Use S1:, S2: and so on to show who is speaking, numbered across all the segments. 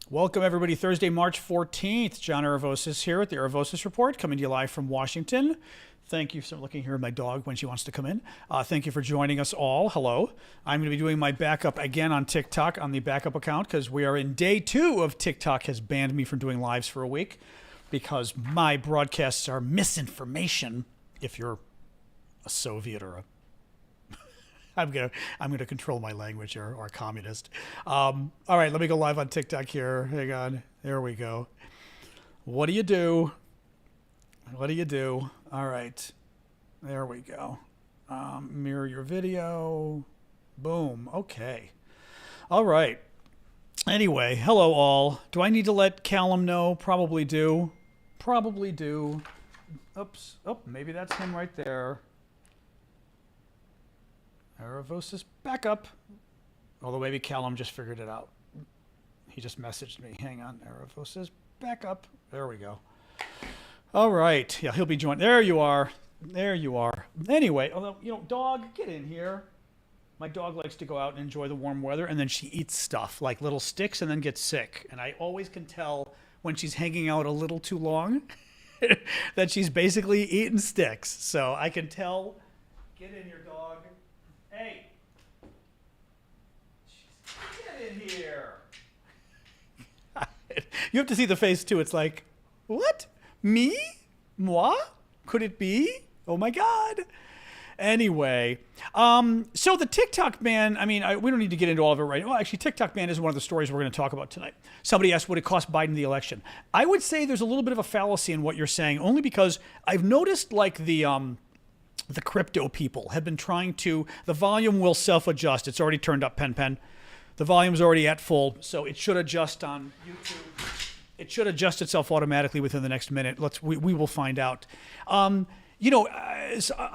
S1: Welcome, everybody. Thursday, March 14th. John Aravosis here at the Aravosis Report, coming to you live from Washington. Thank you for looking here at my dog when she wants to come in. Thank you for joining us all. Hello. I'm going to be doing my backup again on TikTok on the backup account because we are in day 2 of TikTok has banned me from doing lives for a week because my broadcasts are misinformation if you're a Soviet or a I'm gonna control my language or a communist. All right, let me go live on TikTok here. Hang on. There we go. What do you do? What do you do? All right. There we go. Mirror your video. Boom. Okay. All right. Anyway, hello all. Do I need to let Callum know? Probably do. Probably do. Oops. Oh, maybe that's him right there. Aravosis backup. Although maybe Callum just figured it out. He just messaged me. Hang on. Aravosis backup. There we go. All right. Yeah, he'll be joined. There you are. There you are. Anyway, although, dog, get in here. My dog likes to go out and enjoy the warm weather, and then she eats stuff like little sticks and then gets sick. And I always can tell when she's hanging out a little too long that she's basically eating sticks. So I can tell. Get in here, dog. Hey, get in here. You have to see the face too. It's like, what? Me? Moi? Could it be? Oh my God. Anyway, so the TikTok ban, we don't need to get into all of it right now. Well, actually, TikTok ban is one of the stories we're going to talk about tonight. Somebody asked, would it cost Biden the election? I would say there's a little bit of a fallacy in what you're saying, only because I've noticed like the crypto people have been trying to, the volume will self-adjust. It's already turned up, Pen. The volume's already at full, so it should adjust on YouTube. It should adjust itself automatically within the next minute. We will find out. I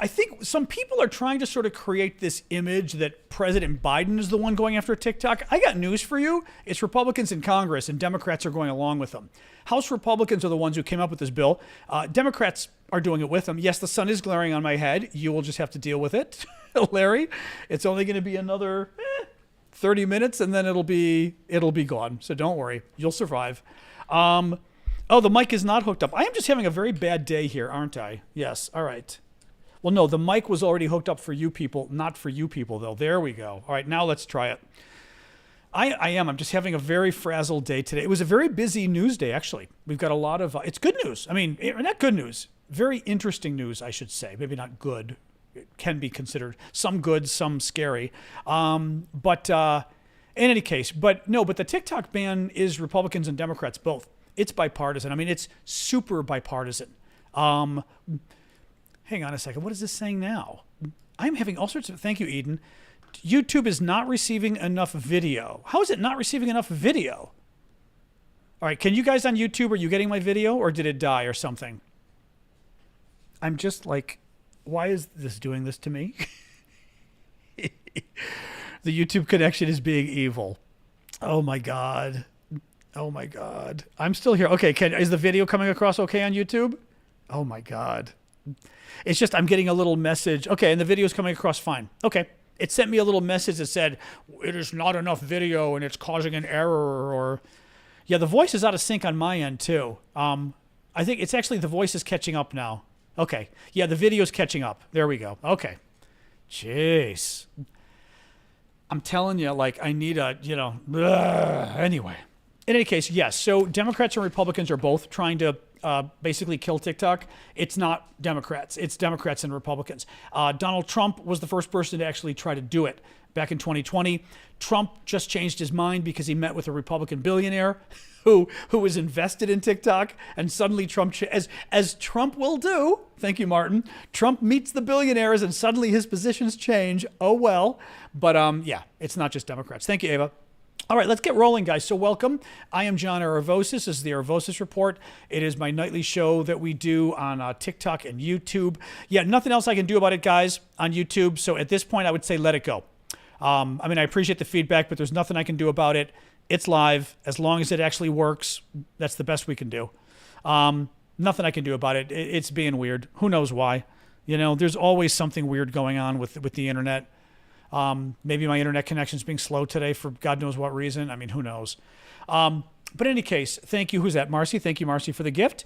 S1: think some people are trying to sort of create this image that President Biden is the one going after TikTok. I got news for you. It's Republicans in Congress, and Democrats are going along with them. House Republicans are the ones who came up with this bill. Democrats are doing it with them. Yes, the sun is glaring on my head. You will just have to deal with it, Larry. It's only going to be another 30 minutes, and then it'll be gone. So don't worry. You'll survive. Oh, the mic is not hooked up. I am just having a very bad day here, aren't I? Yes. All right. Well, no, the mic was already hooked up for you people, not for you people, though. There we go. All right, now let's try it. I am. I'm just having a very frazzled day today. It was a very busy news day, actually. We've got a lot of, it's good news. Not good news. Very interesting news, I should say. Maybe not good. It can be considered some good, some scary. But in any case, but the TikTok ban is Republicans and Democrats both. It's bipartisan. It's super bipartisan. Hang on a second. What is this saying now? I'm having all sorts of, thank you, Eden. YouTube is not receiving enough video. How is it not receiving enough video? All right, can you guys on YouTube, are you getting my video or did it die or something? I'm just like, why is this doing this to me? The YouTube connection is being evil. Oh my God. Oh my God. I'm still here. Okay, is the video coming across okay on YouTube? Oh my God. It's just I'm getting a little message. Okay, and the video is coming across fine. Okay. It sent me a little message that said, it is not enough video and it's causing an error or... Yeah, the voice is out of sync on my end too. I think it's actually the voice is catching up now. Okay. Yeah, the video's catching up. There we go. Okay. Jeez. I'm telling you, like, I need a, anyway. In any case, yes. So Democrats and Republicans are both trying to basically kill TikTok. It's not Democrats. It's Democrats and Republicans. Donald Trump was the first person to actually try to do it back in 2020. Trump just changed his mind because he met with a Republican billionaire who was invested in TikTok, and suddenly Trump, as Trump will do, thank you, Martin, Trump meets the billionaires and suddenly his positions change. Oh, well. But yeah, it's not just Democrats. Thank you, Ava. All right, let's get rolling, guys. So welcome. I am John Aravosis. This is the Aravosis Report. It is my nightly show that we do on TikTok and YouTube. Yeah, nothing else I can do about it, guys, on YouTube. So at this point, I would say let it go. I appreciate the feedback, but there's nothing I can do about it. It's live. As long as it actually works, that's the best we can do. Nothing I can do about it. It's being weird. Who knows why? There's always something weird going on with the internet. Maybe my internet connection is being slow today for God knows what reason. I mean, who knows? But in any case, thank you. Who's that? Marcy. Thank you, Marcy, for the gift.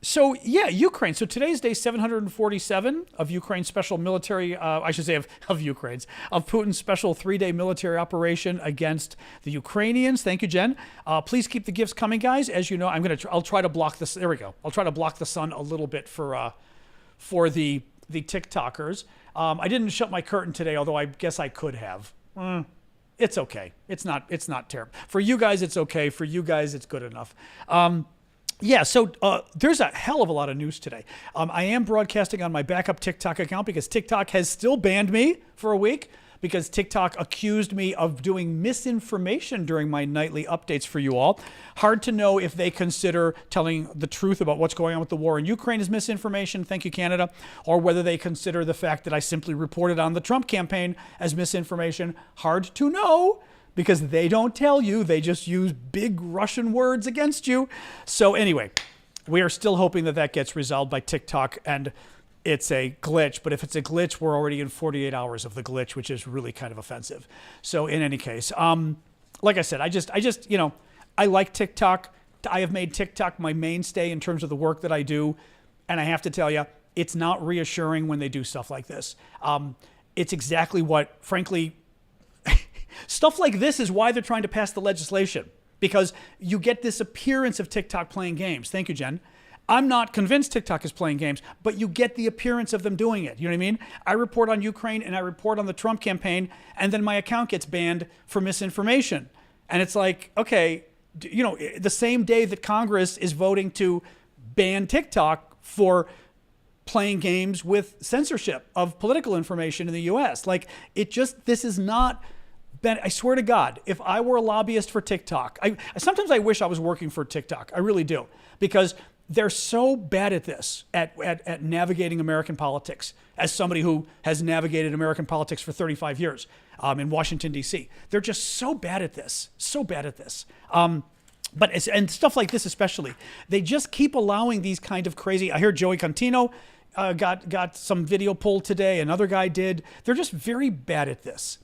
S1: So yeah, Ukraine. So today's day 747 of Ukraine's special military, I should say of Putin's special 3-day military operation against the Ukrainians. Thank you, Jen. Please keep the gifts coming, guys. As you know, I'll try to block this. There we go. I'll try to block the sun a little bit for the TikTokers. I didn't shut my curtain today, although I guess I could have. It's okay. It's not terrible. For you guys, it's okay. For you guys, it's good enough. Yeah, so there's a hell of a lot of news today. I am broadcasting on my backup TikTok account because TikTok has still banned me for a week because TikTok accused me of doing misinformation during my nightly updates for you all. Hard to know if they consider telling the truth about what's going on with the war in Ukraine as misinformation, thank you, Canada, or whether they consider the fact that I simply reported on the Trump campaign as misinformation. Hard to know, because they don't tell you. They just use big Russian words against you. So anyway, we are still hoping that gets resolved by TikTok and it's a glitch. But if it's a glitch, we're already in 48 hours of the glitch, which is really kind of offensive. So in any case, like I said, I just, I like TikTok. I have made TikTok my mainstay in terms of the work that I do. And I have to tell you, it's not reassuring when they do stuff like this. It's exactly what, frankly, stuff like this is why they're trying to pass the legislation, because you get this appearance of TikTok playing games. Thank you, Jen. I'm not convinced TikTok is playing games, but you get the appearance of them doing it. You know what I mean? I report on Ukraine and I report on the Trump campaign, and then my account gets banned for misinformation. And it's like, okay, the same day that Congress is voting to ban TikTok for playing games with censorship of political information in the U.S. This is not... Ben, I swear to God, if I were a lobbyist for TikTok, sometimes I wish I was working for TikTok. I really do, because they're so bad at this, at navigating American politics. As somebody who has navigated American politics for 35 years in Washington, D.C., they're just so bad at this, and stuff like this especially. They just keep allowing these kind of crazy. I hear Joey Contino got some video pulled today. Another guy did. They're just very bad at this.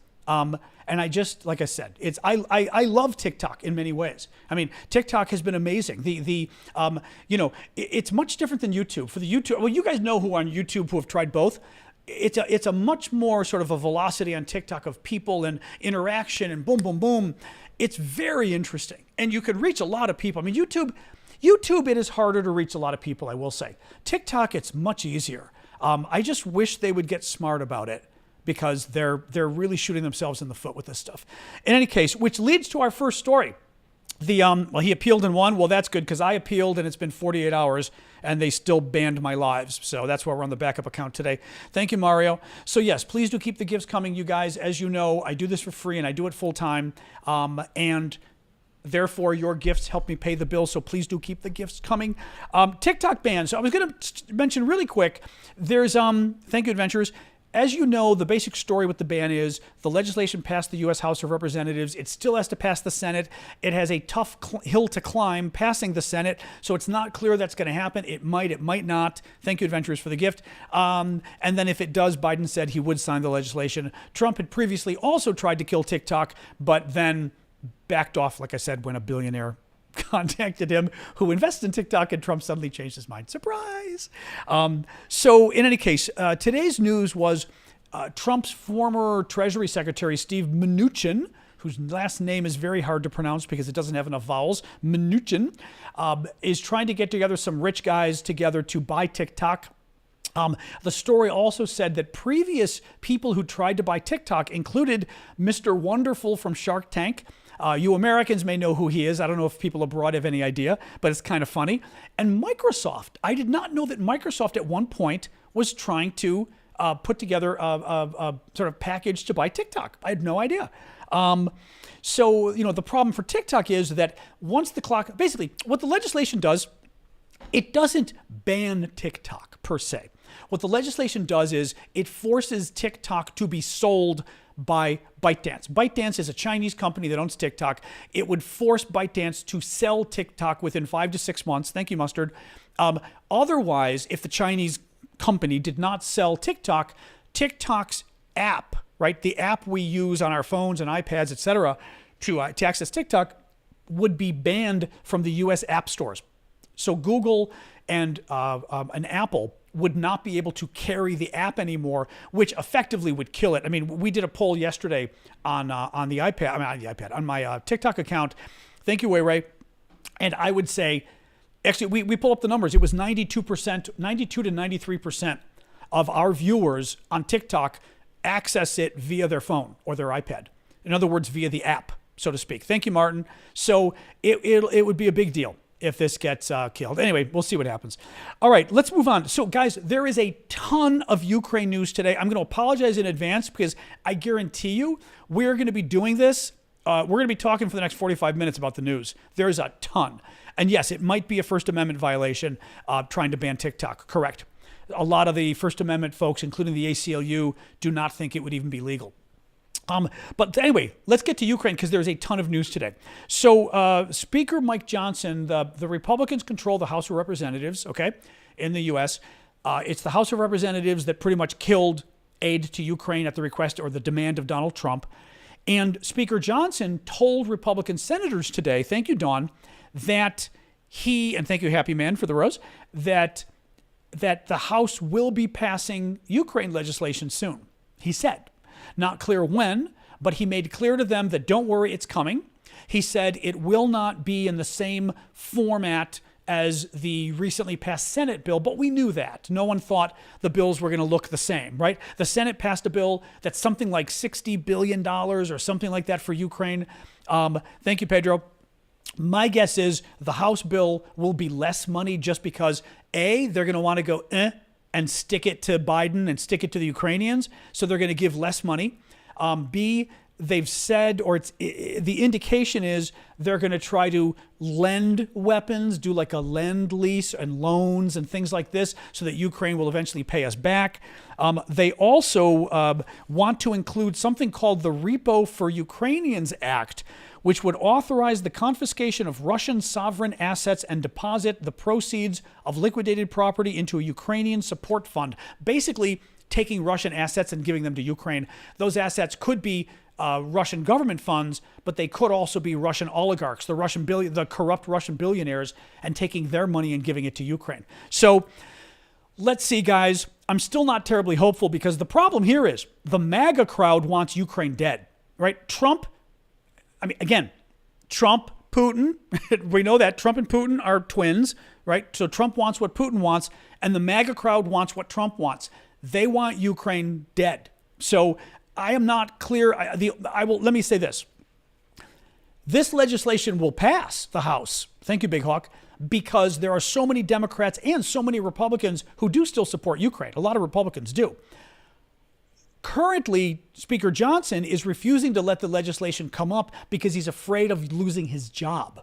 S1: And I just, like I said, I love TikTok in many ways. I mean, TikTok has been amazing. It's much different than YouTube. For the YouTube, well, you guys know who on YouTube who have tried both. It's a much more sort of a velocity on TikTok of people and interaction and boom, boom, boom. It's very interesting, and you can reach a lot of people. I mean, YouTube, it is harder to reach a lot of people, I will say. TikTok, it's much easier. I just wish they would get smart about it, because they're really shooting themselves in the foot with this stuff. In any case, which leads to our first story. He appealed and won. Well, that's good, because I appealed and it's been 48 hours and they still banned my lives. So that's why we're on the backup account today. Thank you, Mario. So yes, please do keep the gifts coming, you guys. As you know, I do this for free and I do it full time. And therefore, your gifts help me pay the bill, so please do keep the gifts coming. TikTok ban. So I was going to mention really quick, there's, thank you, Adventurers. As you know, the basic story with the ban is the legislation passed the U.S. House of Representatives. It still has to pass the Senate. It has a tough hill to climb passing the Senate, so it's not clear that's going to happen. It might not. Thank you, Adventurers, for the gift. And then if it does, Biden said he would sign the legislation. Trump had previously also tried to kill TikTok, but then backed off, like I said, when a billionaire contacted him who invested in TikTok, and Trump suddenly changed his mind. Surprise! So in any case, today's news was Trump's former Treasury Secretary, Steve Mnuchin, whose last name is very hard to pronounce because it doesn't have enough vowels, Mnuchin, is trying to get together some rich guys together to buy TikTok. The story also said that previous people who tried to buy TikTok included Mr. Wonderful from Shark Tank. You Americans may know who he is. I don't know if people abroad have any idea, but it's kind of funny. And Microsoft. I did not know that Microsoft at one point was trying to put together a sort of package to buy TikTok. I had no idea. So, the problem for TikTok is that once the clock, basically what the legislation does, it doesn't ban TikTok per se. What the legislation does is it forces TikTok to be sold by ByteDance. ByteDance is a Chinese company that owns TikTok. It would force ByteDance to sell TikTok within 5 to 6 months. Thank you, Mustard. Otherwise, if the Chinese company did not sell TikTok, TikTok's app right? The app we use on our phones and iPads, etc., to access TikTok would be banned from the U.S. app stores. So Google and Apple would not be able to carry the app anymore, which effectively would kill it. I mean, we did a poll yesterday on the iPad, on my TikTok account. Thank you, Wei Ray. And I would say, actually, we pull up the numbers. It was 92%, 92 to 93% of our viewers on TikTok access it via their phone or their iPad. In other words, via the app, so to speak. Thank you, Martin. So it would be a big deal if this gets killed. Anyway, we'll see what happens. All right, let's move on. So, guys, there is a ton of Ukraine news today. I'm going to apologize in advance because I guarantee you we're going to be doing this. We're going to be talking for the next 45 minutes about the news. There's a ton. And yes, it might be a First Amendment violation trying to ban TikTok. Correct. A lot of the First Amendment folks, including the ACLU, do not think it would even be legal. But anyway, let's get to Ukraine because there's a ton of news today. So Speaker Mike Johnson, the Republicans control the House of Representatives, okay, in the U.S. It's the House of Representatives that pretty much killed aid to Ukraine at the request or the demand of Donald Trump. And Speaker Johnson told Republican senators today, thank you, Dawn, that and thank you, Happy Man, for the rose, that the House will be passing Ukraine legislation soon. He said. Not clear when, but he made clear to them that don't worry, it's coming. He said it will not be in the same format as the recently passed Senate bill, but we knew that. No one thought the bills were going to look the same, right? The Senate passed a bill that's something like $60 billion or something like that for Ukraine. Thank you, Pedro. My guess is the House bill will be less money just because, A, they're going to want to go, and stick it to Biden and stick it to the Ukrainians. So they're going to give less money. B, they've said, or the indication is they're going to try to lend weapons, do like a lend lease and loans and things like this so that Ukraine will eventually pay us back. They also want to include something called the Repo for Ukrainians Act, which would authorize the confiscation of Russian sovereign assets and deposit the proceeds of liquidated property into a Ukrainian support fund. Basically, taking Russian assets and giving them to Ukraine. Those assets could be Russian government funds, but they could also be Russian oligarchs, the corrupt Russian billionaires, and taking their money and giving it to Ukraine. So let's see, guys. I'm still not terribly hopeful because the problem here is the MAGA crowd wants Ukraine dead, right? Trump, Putin, we know that Trump and Putin are twins, right? So Trump wants what Putin wants, and the MAGA crowd wants what Trump wants. They want Ukraine dead. So I am not clear. Let me say this. This legislation will pass the House. Thank you, Big Hawk, because there are so many Democrats and so many Republicans who do still support Ukraine. A lot of Republicans do. Currently, Speaker Johnson is refusing to let the legislation come up because he's afraid of losing his job.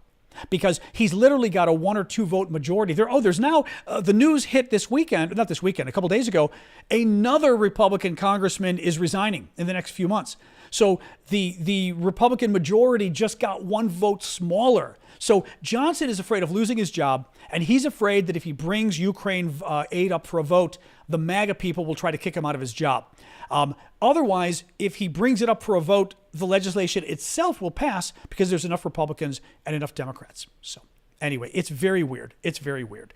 S1: Because he's literally got a 1 or 2 vote majority. There's now, the news hit this weekend, not this weekend, a couple days ago, another Republican congressman is resigning in the next few months. So the Republican majority just got 1 vote smaller. So Johnson is afraid of losing his job, and he's afraid that if he brings Ukraine aid up for a vote, the MAGA people will try to kick him out of his job. Otherwise, if he brings it up for a vote, the legislation itself will pass because there's enough Republicans and enough Democrats. So anyway, it's very weird. It's very weird.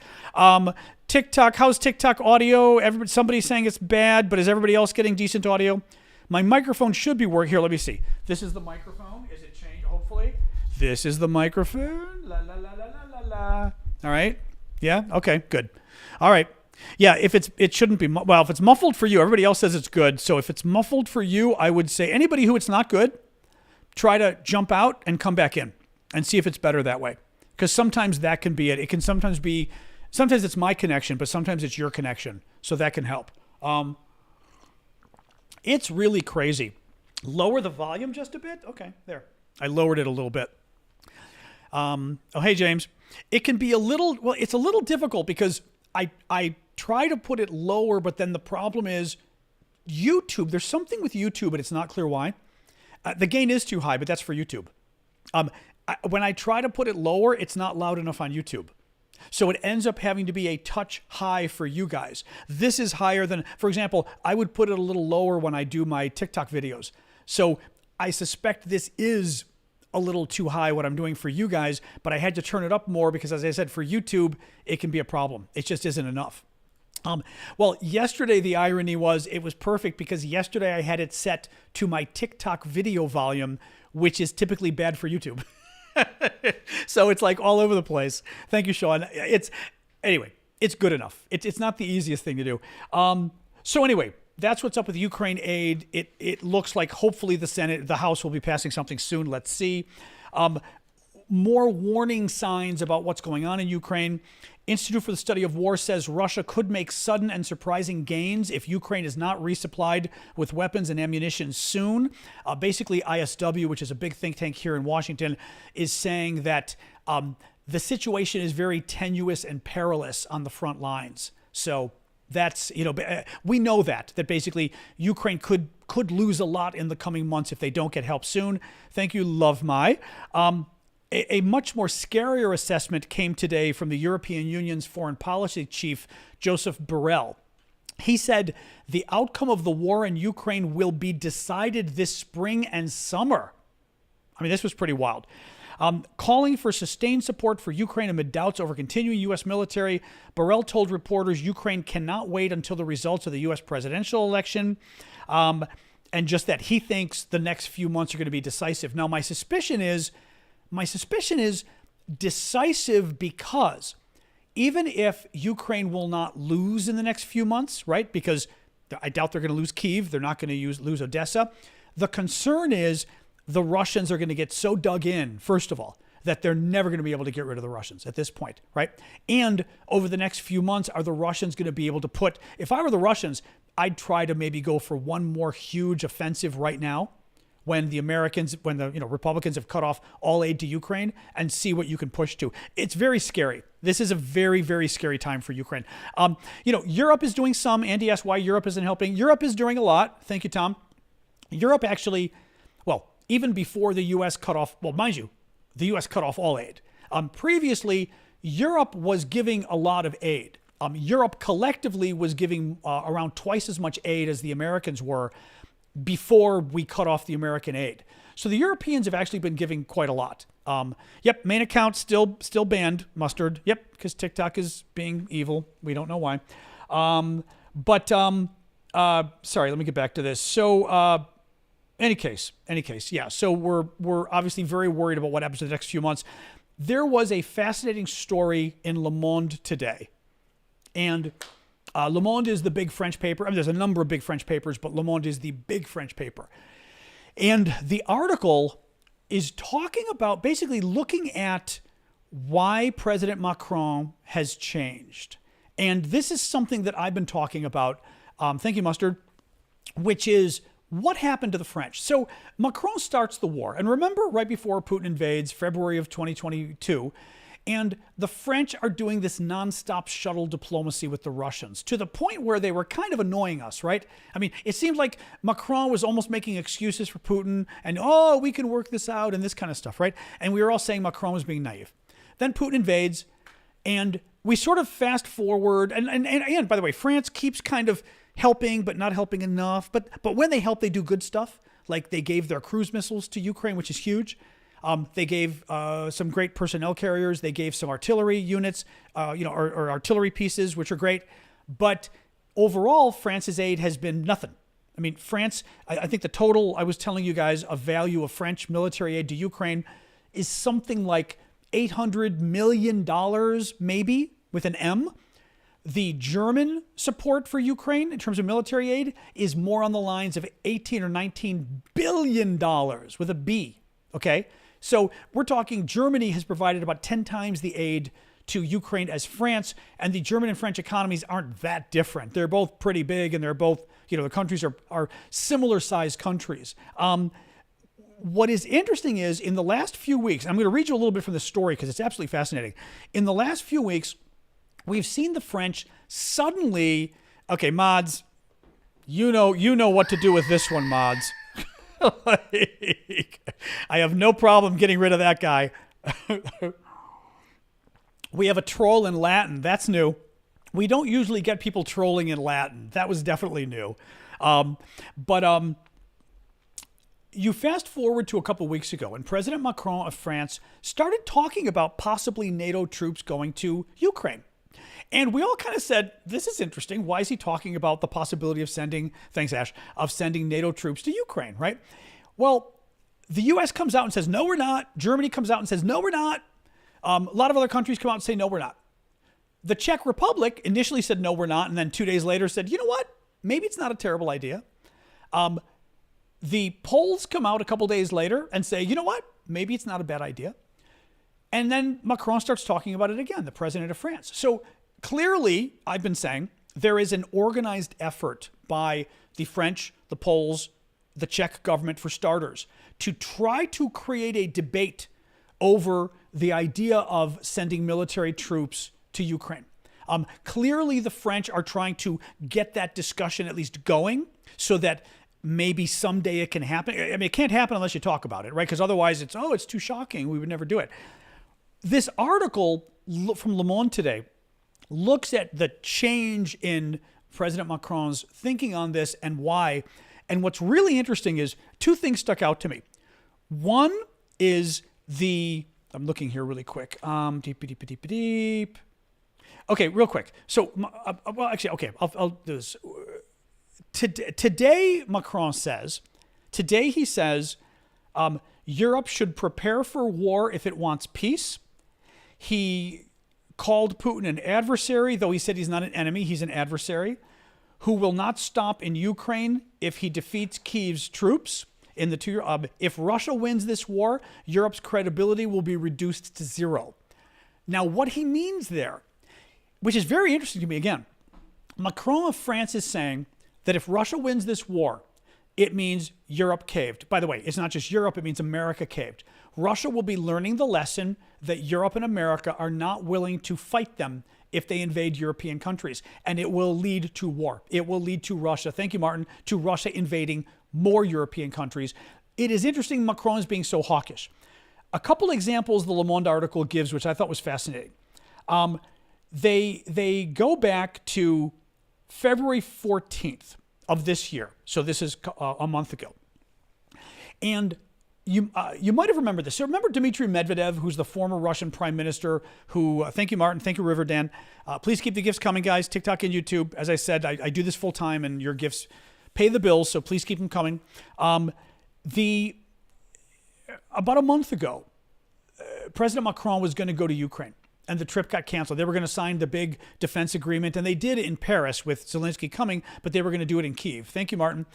S1: TikTok, how's TikTok audio? Somebody's saying it's bad, but is everybody else getting decent audio? My microphone should be working. Here, let me see. This is the microphone. Is it changed? Hopefully. This is the microphone. La, la, la, la, la, la. All right. Yeah. Okay, good. All right. Yeah, it shouldn't be, if it's muffled for you, everybody else says it's good. So if it's muffled for you, I would say anybody who it's not good, try to jump out and come back in and see if it's better that way. Because sometimes that can be it. It can sometimes it's my connection, but sometimes it's your connection. So that can help. It's really crazy. Lower the volume just a bit. Okay, there. I lowered it a little bit. Hey, James. It can be it's a little difficult because I try to put it lower, but then the problem is YouTube. There's something with YouTube, but it's not clear why. The gain is too high, but that's for YouTube. When I try to put it lower, it's not loud enough on YouTube. So it ends up having to be a touch high for you guys. This is higher than, for example, I would put it a little lower when I do my TikTok videos. So I suspect this is a little too high what I'm doing for you guys, but I had to turn it up more because, as I said, for YouTube, it can be a problem. It just isn't enough. Well, yesterday, the irony was it was perfect because yesterday I had it set to my TikTok video volume, which is typically bad for YouTube. So it's like all over the place. Thank you, Sean. Anyway, it's good enough. It's not the easiest thing to do. So anyway, that's what's up with Ukraine aid. It looks like hopefully the House will be passing something soon. Let's see. More warning signs about what's going on in Ukraine. Institute for the Study of War says Russia could make sudden and surprising gains if Ukraine is not resupplied with weapons and ammunition soon. Basically, ISW, which is a big think tank here in Washington, is saying that the situation is very tenuous and perilous on the front lines. So that's, we know that basically Ukraine could lose a lot in the coming months if they don't get help soon. Thank you, Love My. A much more scarier assessment came today from the European Union's foreign policy chief, Joseph Borrell. He said the outcome of the war in Ukraine will be decided this spring and summer. I mean, this was pretty wild. Calling for sustained support for Ukraine amid doubts over continuing U.S. military, Borrell told reporters Ukraine cannot wait until the results of the U.S. presidential election, and just that he thinks the next few months are going to be decisive. Now, my suspicion is decisive because even if Ukraine will not lose in the next few months, right? Because I doubt they're going to lose Kyiv. They're not going to lose Odessa. The concern is the Russians are going to get so dug in, first of all, that they're never going to be able to get rid of the Russians at this point, right? And over the next few months, are the Russians going to be able to if I were the Russians, I'd try to maybe go for one more huge offensive right now, when the Republicans have cut off all aid to Ukraine, and see what you can push to. It's very scary. This is a very, very scary time for Ukraine. Europe is doing some. Andy asked why Europe isn't helping. Europe is doing a lot. Thank you, Tom. Europe actually, even before the U.S. cut off, mind you, the U.S. cut off all aid. Previously, Europe was giving a lot of aid. Europe collectively was giving around twice as much aid as the Americans were before we cut off the American aid. So the Europeans have actually been giving quite a lot. Main account still banned, Mustard. Yep, because TikTok is being evil. We don't know why. Sorry, let me get back to this. So any case, yeah. So we're obviously very worried about what happens in the next few months. There was a fascinating story in Le Monde today, and Le Monde is the big French paper. I mean, there's a number of big French papers, but Le Monde is the big French paper. And the article is talking about basically looking at why President Macron has changed. And this is something that I've been talking about, thank you, Mustard, which is what happened to the French. So Macron starts the war. And remember, right before Putin invades, February of 2022, and the French are doing this nonstop shuttle diplomacy with the Russians to the point where they were kind of annoying us, right? I mean, it seemed like Macron was almost making excuses for Putin and, we can work this out and this kind of stuff, right? And we were all saying Macron was being naive. Then Putin invades, and we sort of fast forward. And by the way, France keeps kind of helping, but not helping enough. But when they help, they do good stuff. Like they gave their cruise missiles to Ukraine, which is huge. They gave some great personnel carriers. They gave some artillery units, or artillery pieces, which are great. But overall, France's aid has been nothing. I mean, France, I think the total, I was telling you guys, of value of French military aid to Ukraine is something like $800 million, maybe, with an M. The German support for Ukraine in terms of military aid is more on the lines of $18 or $19 billion with a B, okay? So we're talking Germany has provided about 10 times the aid to Ukraine as France, and the German and French economies aren't that different. They're both pretty big, and they're both, the countries are similar-sized countries. What is interesting is in the last few weeks, I'm going to read you a little bit from the story because it's absolutely fascinating. In the last few weeks, we've seen the French suddenly, okay, mods, you know what to do with this one, mods. I have no problem getting rid of that guy. We have a troll in Latin. That's new. We don't usually get people trolling in Latin. That was definitely new. But you fast forward to a couple weeks ago, and President Macron of France started talking about possibly NATO troops going to Ukraine. And we all kind of said, this is interesting. Why is he talking about the possibility of sending, thanks Ash, of sending NATO troops to Ukraine, right? Well, the US comes out and says, no, we're not. Germany comes out and says, no, we're not. A lot of other countries come out and say, no, we're not. The Czech Republic initially said, no, we're not. And then 2 days later said, you know what? Maybe it's not a terrible idea. The Poles come out a couple days later and say, you know what? Maybe it's not a bad idea. And then Macron starts talking about it again, the president of France. So clearly, I've been saying, there is an organized effort by the French, the Poles, the Czech government, for starters, to try to create a debate over the idea of sending military troops to Ukraine. Clearly, the French are trying to get that discussion at least going so that maybe someday it can happen. I mean, it can't happen unless you talk about it, right? Because otherwise it's too shocking. We would never do it. This article from Le Monde today looks at the change in President Macron's thinking on this and why. And what's really interesting is two things stuck out to me. One is I'm looking here really quick. Deep. Okay, real quick. So, well, actually, okay, I'll do this. Today, Macron says, he says, Europe should prepare for war if it wants peace. He called Putin an adversary, though he said he's not an enemy, he's an adversary, who will not stop in Ukraine if he defeats Kyiv's troops. If Russia wins this war, Europe's credibility will be reduced to zero. Now, what he means there, which is very interesting to me again, Macron of France is saying that if Russia wins this war, it means Europe caved. By the way, it's not just Europe, it means America caved. Russia will be learning the lesson that Europe and America are not willing to fight them if they invade European countries. And it will lead to war. It will lead to Russia, thank you, Martin, to Russia invading more European countries. It is interesting Macron is being so hawkish. A couple examples the Le Monde article gives, which I thought was fascinating. They go back to February 14th of this year. So this is a month ago. And you might have remembered this. So remember Dmitry Medvedev, who's the former Russian prime minister who, thank you, Martin, thank you, Riverdan. Please keep the gifts coming, guys, TikTok and YouTube. As I said, I do this full time and your gifts pay the bills, so please keep them coming. About a month ago, President Macron was going to go to Ukraine. And the trip got canceled. They were going to sign the big defense agreement, and they did it in Paris with Zelensky coming, but they were going to do it in Kyiv. Thank you, Martin.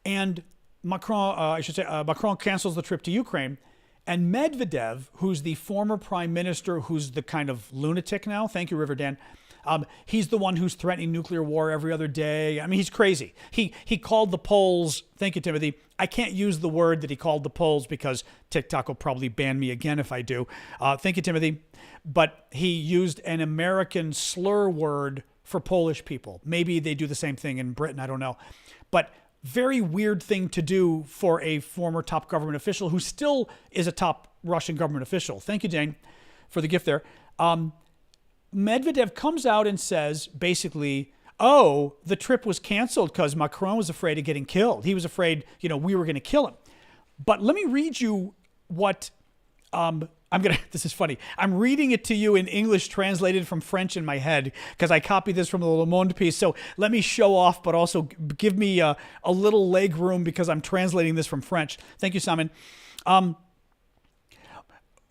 S1: And Macron cancels the trip to Ukraine. And Medvedev, who's the former prime minister, who's the kind of lunatic now, thank you, Riverdan, he's the one who's threatening nuclear war every other day. I mean, he's crazy. He called the Poles, thank you, Timothy. I can't use the word that he called the Poles because TikTok will probably ban me again if I do. Thank you, Timothy. But he used an American slur word for Polish people. Maybe they do the same thing in Britain, I don't know. But very weird thing to do for a former top government official who still is a top Russian government official. Thank you, Jane, for the gift there. Medvedev comes out and says, basically, oh, the trip was canceled because Macron was afraid of getting killed. He was afraid, we were going to kill him. But let me read you what, this is funny. I'm reading it to you in English translated from French in my head because I copied this from the Le Monde piece. So let me show off, but also give me a little leg room because I'm translating this from French. Thank you, Simon.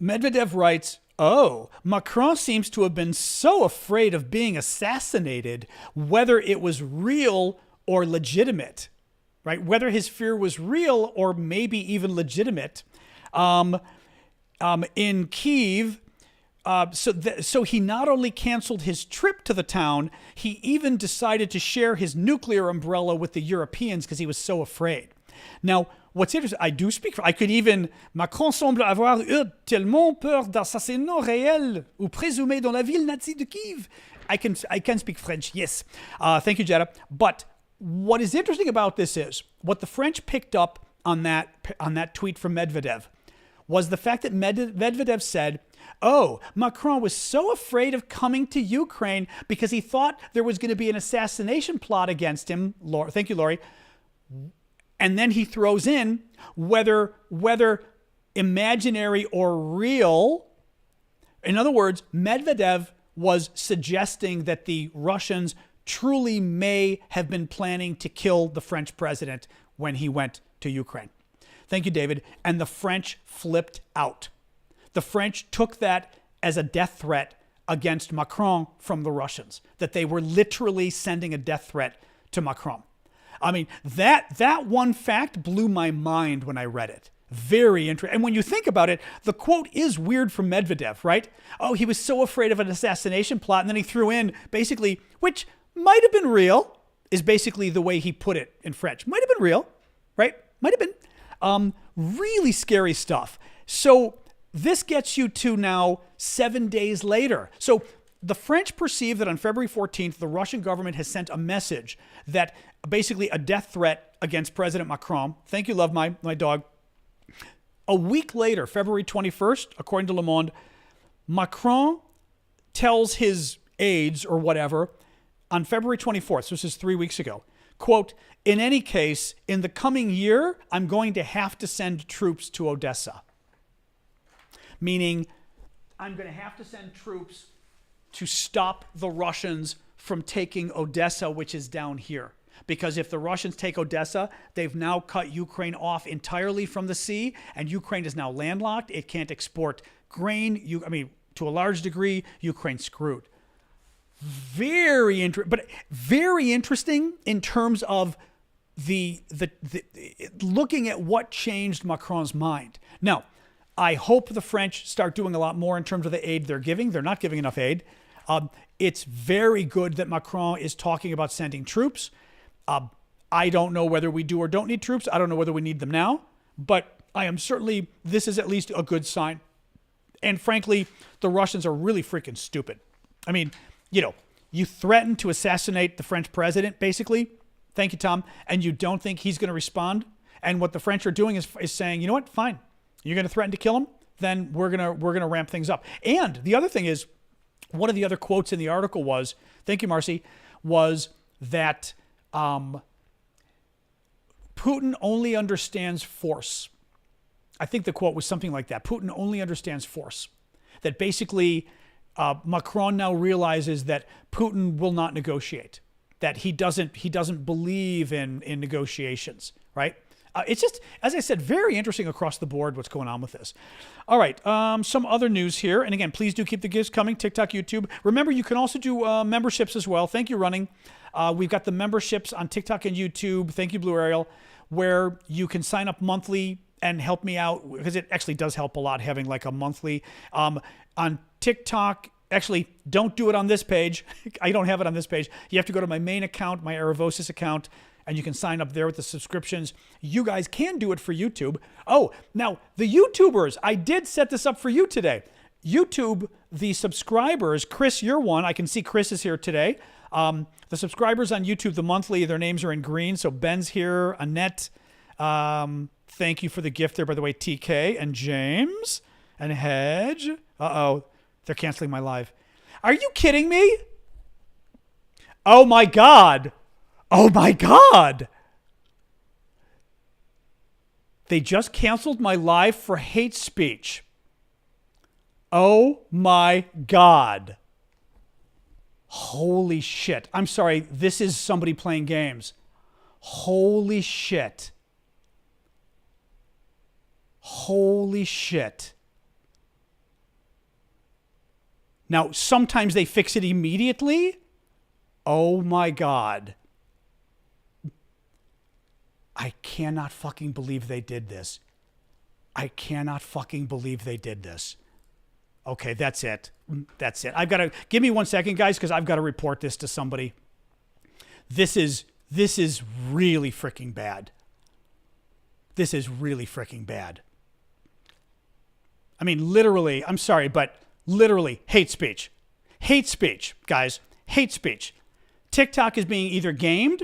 S1: Medvedev writes, oh, Macron seems to have been so afraid of being assassinated, whether it was real or legitimate, right? Whether his fear was real or maybe even legitimate. In Kyiv, so he not only canceled his trip to the town, he even decided to share his nuclear umbrella with the Europeans because he was so afraid. Now, what's interesting, I do speak, Macron semble avoir eu tellement peur d'assassinat réel ou présumé dans la ville nazie de Kyiv. I can speak French, yes. Thank you, Jetta. But what is interesting about this is what the French picked up on that tweet from Medvedev was the fact that Medvedev said, oh, Macron was so afraid of coming to Ukraine because he thought there was going to be an assassination plot against him. Thank you, Lori. And then he throws in whether imaginary or real. In other words, Medvedev was suggesting that the Russians truly may have been planning to kill the French president when he went to Ukraine. Thank you, David. And the French flipped out. The French took that as a death threat against Macron from the Russians, that they were literally sending a death threat to Macron. I mean, that one fact blew my mind when I read it. Very interesting. And when you think about it, the quote is weird from Medvedev, right? Oh, he was so afraid of an assassination plot. And then he threw in basically, which might have been real, is basically the way he put it in French. Might have been real, right? Might have been. Really scary stuff. So this gets you to now 7 days later. So the French perceive that on February 14th, the Russian government has sent a message that basically a death threat against President Macron. Thank you, love my dog. A week later, February 21st, according to Le Monde, Macron tells his aides or whatever on February 24th, so this is 3 weeks ago, quote, in any case, in the coming year, I'm going to have to send troops to Odessa. Meaning, I'm going to have to send troops to stop the Russians from taking Odessa, which is down here. Because if the Russians take Odessa, they've now cut Ukraine off entirely from the sea, and Ukraine is now landlocked. It can't export grain. To a large degree, Ukraine's screwed. Very interesting in terms of the looking at what changed Macron's mind. Now, I hope the French start doing a lot more in terms of the aid they're giving. They're not giving enough aid. It's very good that Macron is talking about sending troops. I don't know whether we do or don't need troops. I don't know whether we need them now. But this is at least a good sign. And frankly, the Russians are really freaking stupid. I mean, you threaten to assassinate the French president, basically. Thank you, Tom. And you don't think he's going to respond. And what the French are doing is saying, you know what, fine. You're going to threaten to kill him? Then we're going to ramp things up. And the other thing is, one of the other quotes in the article was, thank you, Marcy, was that Putin only understands force. I think the quote was something like that. Putin only understands force. That basically Macron now realizes that Putin will not negotiate. That he doesn't believe in negotiations, right? It's just, as I said, very interesting across the board what's going on with this. All right, some other news here. And again, please do keep the gifts coming, TikTok, YouTube. Remember, you can also do memberships as well. Thank you, Running. We've got the memberships on TikTok and YouTube. Thank you, Blue Ariel, where you can sign up monthly and help me out, because it actually does help a lot having like a monthly. On TikTok, actually, don't do it on this page. I don't have it on this page. You have to go to my main account, my Aravosis account, and you can sign up there with the subscriptions. You guys can do it for YouTube. Oh, now, the YouTubers, I did set this up for you today. YouTube, the subscribers, Chris, you're one. I can see Chris is here today. The subscribers on YouTube, the monthly, their names are in green. So Ben's here, Annette. Thank you for the gift there, by the way, TK and James and Hedge. Uh-oh, they're canceling my live. Are you kidding me? Oh, my God. Oh, my God. They just canceled my live for hate speech. Oh, my God. Holy shit. I'm sorry. This is somebody playing games. Holy shit. Holy shit. Now, sometimes they fix it immediately. Oh, my God. I cannot fucking believe they did this. I cannot fucking believe they did this. Okay, that's it. That's it. I've got to give me 1 second, guys, because I've got to report this to somebody. This is really freaking bad. This is really freaking bad. I mean, literally, I'm sorry, but literally hate speech. Hate speech, guys. Hate speech. TikTok is being either gamed.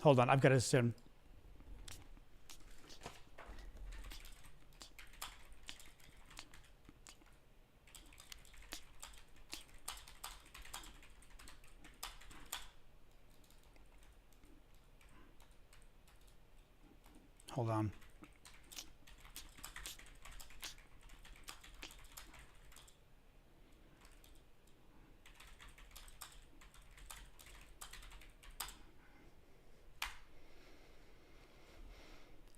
S1: Hold on, I've got to send. Hold on.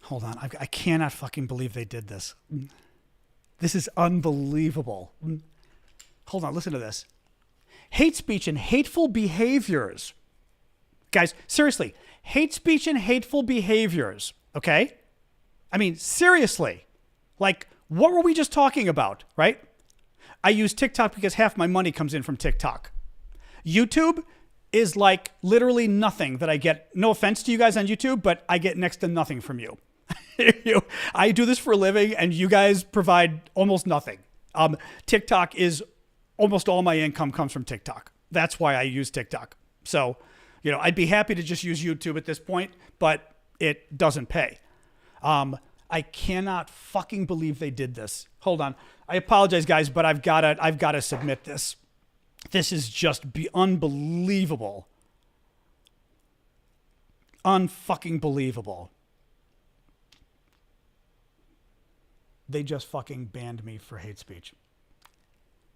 S1: Hold on. I cannot fucking believe they did this. This is unbelievable. Hold on. Listen to this. Hate speech and hateful behaviors. Guys, seriously. Hate speech and hateful behaviors. Okay? I mean, seriously. Like, what were we just talking about, right? I use TikTok because half my money comes in from TikTok. YouTube is like literally nothing that I get. No offense to you guys on YouTube, but I get next to nothing from you. I do this for a living and you guys provide almost nothing. TikTok is almost all my income comes from TikTok. That's why I use TikTok. So, I'd be happy to just use YouTube at this point, but it doesn't pay. I cannot fucking believe they did this. Hold on. I apologize, guys, but I've got to submit this. This is just unbelievable. Unfucking believable. They just fucking banned me for hate speech.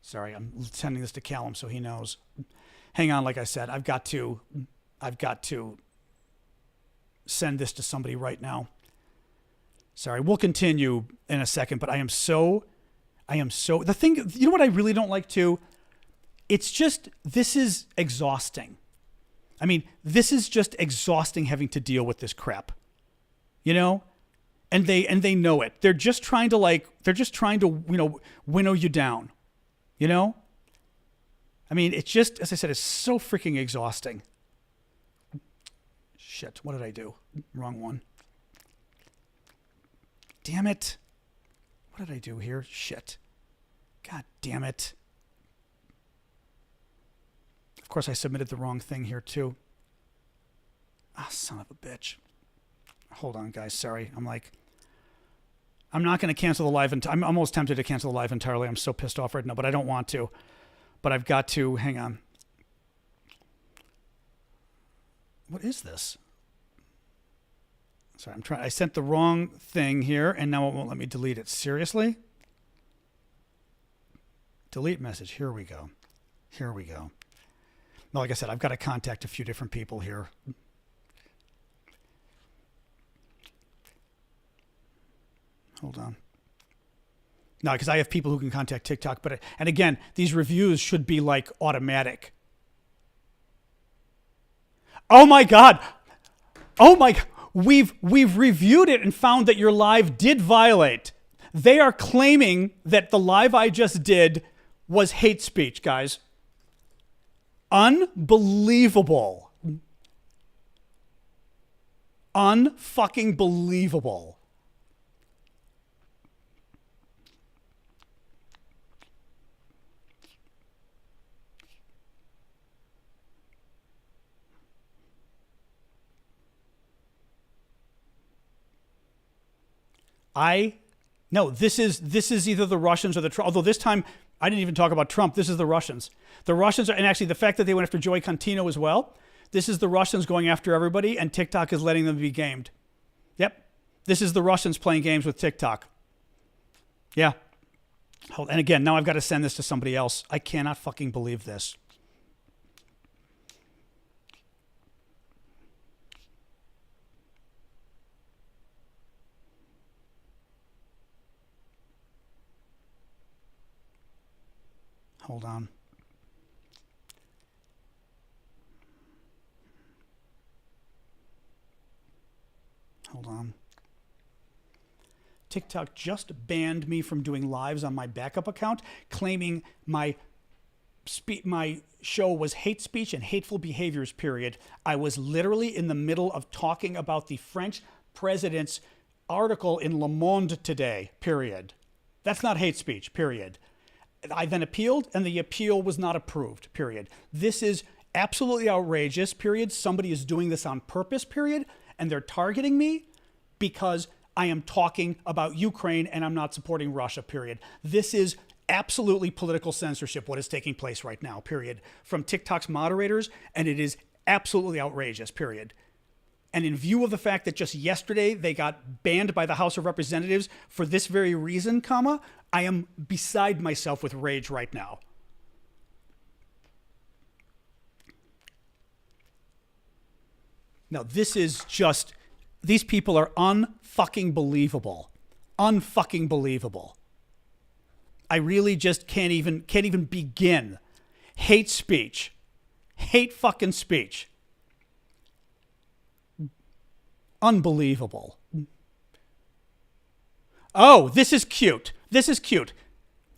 S1: Sorry, I'm sending this to Callum so he knows. Hang on, like I said, I've got to send this to somebody right now. Sorry, we'll continue in a second, but I am so, the thing, you know what I really don't like too? It's just, this is exhausting. I mean, this is just exhausting having to deal with this crap, And they know it. They're just trying to winnow you down, I mean, it's just, as I said, it's so freaking exhausting. Shit, what did I do? Wrong one. Damn it. What did I do here? Shit. God damn it. Of course, I submitted the wrong thing here, too. Ah, son of a bitch. Hold on, guys. Sorry. I'm not going to cancel the live. I'm almost tempted to cancel the live entirely. I'm so pissed off right now, but I don't want to. But I've got to. Hang on. What is this? Sorry, I sent the wrong thing here, and now it won't let me delete it. Seriously? Delete message. Here we go. Now, like I said, I've got to contact a few different people here. Hold on. No, because I have people who can contact TikTok, and again, these reviews should be like automatic. Oh my God. We've reviewed it and found that your live did violate. They are claiming that the live I just did was hate speech, guys. Unbelievable. Unfucking believable. No, this is either the Russians or the Trump. Although this time I didn't even talk about Trump. This is the Russians. The Russians are, and actually the fact that they went after Joey Contino as well. This is the Russians going after everybody, and TikTok is letting them be gamed. Yep, this is the Russians playing games with TikTok. Yeah. And again, now I've got to send this to somebody else. I cannot fucking believe this. Hold on. TikTok just banned me from doing lives on my backup account, claiming my show was hate speech and hateful behaviors, period. I was literally in the middle of talking about the French president's article in Le Monde today, period. That's not hate speech, period. I then appealed, and the appeal was not approved, period. This is absolutely outrageous, period. Somebody is doing this on purpose, period, and they're targeting me because I am talking about Ukraine and I'm not supporting Russia, period. This is absolutely political censorship, what is taking place right now, period, from TikTok's moderators, and it is absolutely outrageous, period. And in view of the fact that just yesterday they got banned by the House of Representatives for this very reason, I am beside myself with rage right now. Now, this is just, these people are unfucking believable. Unfucking believable. I really just can't even begin. Hate speech. Hate fucking speech. Unbelievable. Oh, this is cute. This is cute.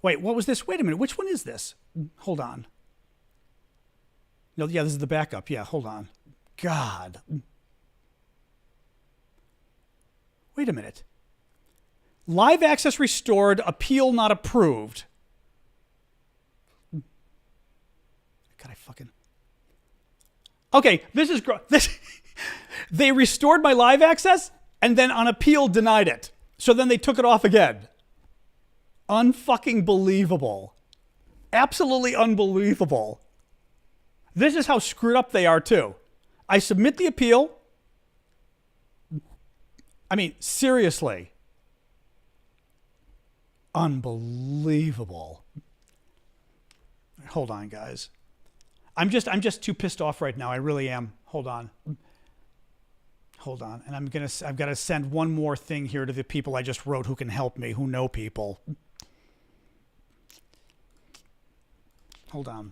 S1: Wait, what was this? Wait a minute. Which one is this? Hold on. No, yeah, this is the backup. Yeah, hold on. God. Wait a minute. Live access restored, appeal not approved. God, I fucking... Okay, this is... This... They restored my live access and then on appeal denied it. So then they took it off again. Unfucking believable. Absolutely unbelievable. This is how screwed up they are too. I submit the appeal. I mean, seriously. Unbelievable. Hold on, guys. I'm just too pissed off right now. I really am. Hold on. And I've got to send one more thing here to the people I just wrote who can help me, who know people. Hold on.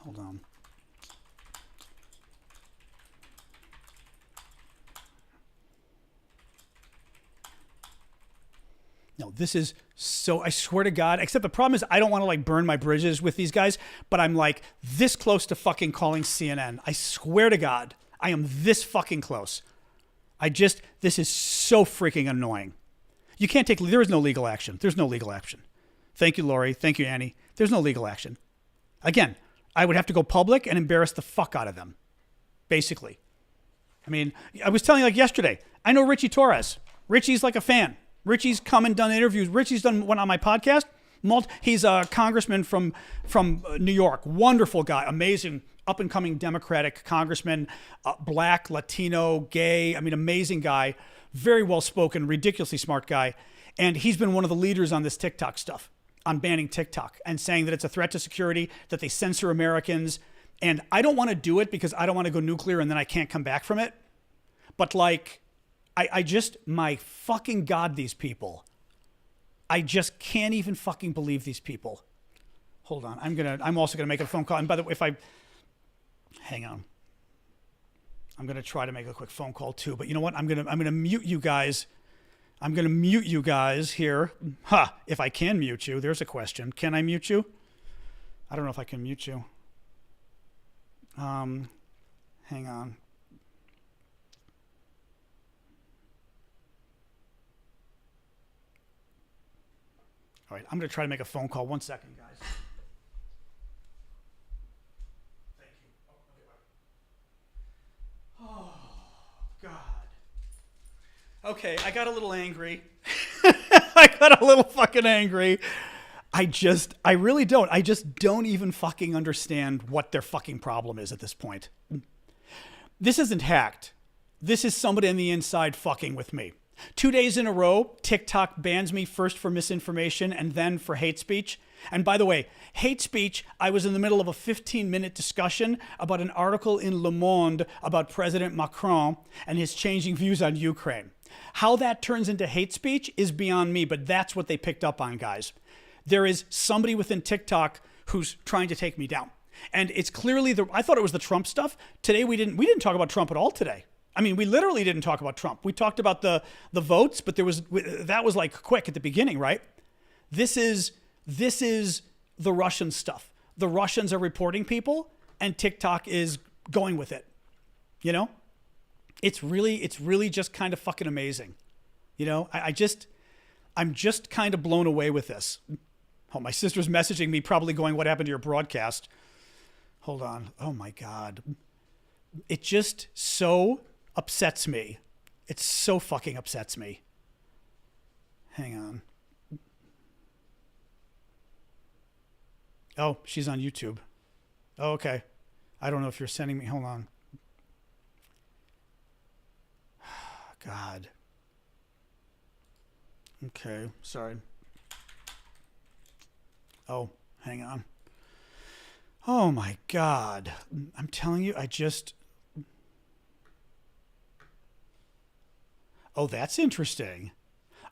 S1: Hold on. No, this is so, I swear to God, except the problem is I don't want to like burn my bridges with these guys, but I'm like this close to fucking calling CNN. I swear to God, I am this fucking close. This is so freaking annoying. You can't take, there is no legal action. There's no legal action. Thank you, Lori. Thank you, Annie. There's no legal action. Again, I would have to go public and embarrass the fuck out of them, basically. I mean, I was telling you like yesterday, I know Richie Torres. Richie's like a fan. Richie's come and done interviews. Richie's done one on my podcast. He's a congressman from New York. Wonderful guy. Amazing up-and-coming Democratic congressman. Black, Latino, gay. I mean, amazing guy. Very well-spoken, ridiculously smart guy. And he's been one of the leaders on this TikTok stuff, on banning TikTok and saying that it's a threat to security, that they censor Americans. And I don't want to do it because I don't want to go nuclear and then I can't come back from it. But like, I just, my fucking God, these people. I just can't even fucking believe these people. Hold on. I'm also going to make a phone call. And by the way, hang on. I'm going to try to make a quick phone call too. But you know what? I'm going to mute you guys. I'm going to mute you guys here. If I can mute you, there's a question. Can I mute you? I don't know if I can mute you. Hang on. All right, I'm going to try to make a phone call. 1 second, guys. Thank you. Oh, God. Okay, I got a little angry. I got a little fucking angry. I really don't. I just don't even fucking understand what their fucking problem is at this point. This isn't hacked. This is somebody on the inside fucking with me. 2 days in a row, TikTok bans me first for misinformation and then for hate speech. And by the way, hate speech, I was in the middle of a 15-minute discussion about an article in Le Monde about President Macron and his changing views on Ukraine. How that turns into hate speech is beyond me, but that's what they picked up on, guys. There is somebody within TikTok who's trying to take me down. And it's clearly I thought it was the Trump stuff. Today we didn't talk about Trump at all today. I mean, we literally didn't talk about Trump. We talked about the votes, but that was like quick at the beginning, right? This is the Russian stuff. The Russians are reporting people and TikTok is going with it. You know? It's really just kind of fucking amazing. You know, I'm just kind of blown away with this. Oh, my sister's messaging me, probably going, what happened to your broadcast? Hold on. Oh, my God. It just so upsets me. It so fucking upsets me. Hang on. Oh, she's on YouTube. Oh, okay. I don't know if you're sending me. Hold on. God. Okay, sorry. Oh, hang on. Oh my God. I'm telling you, Oh, that's interesting.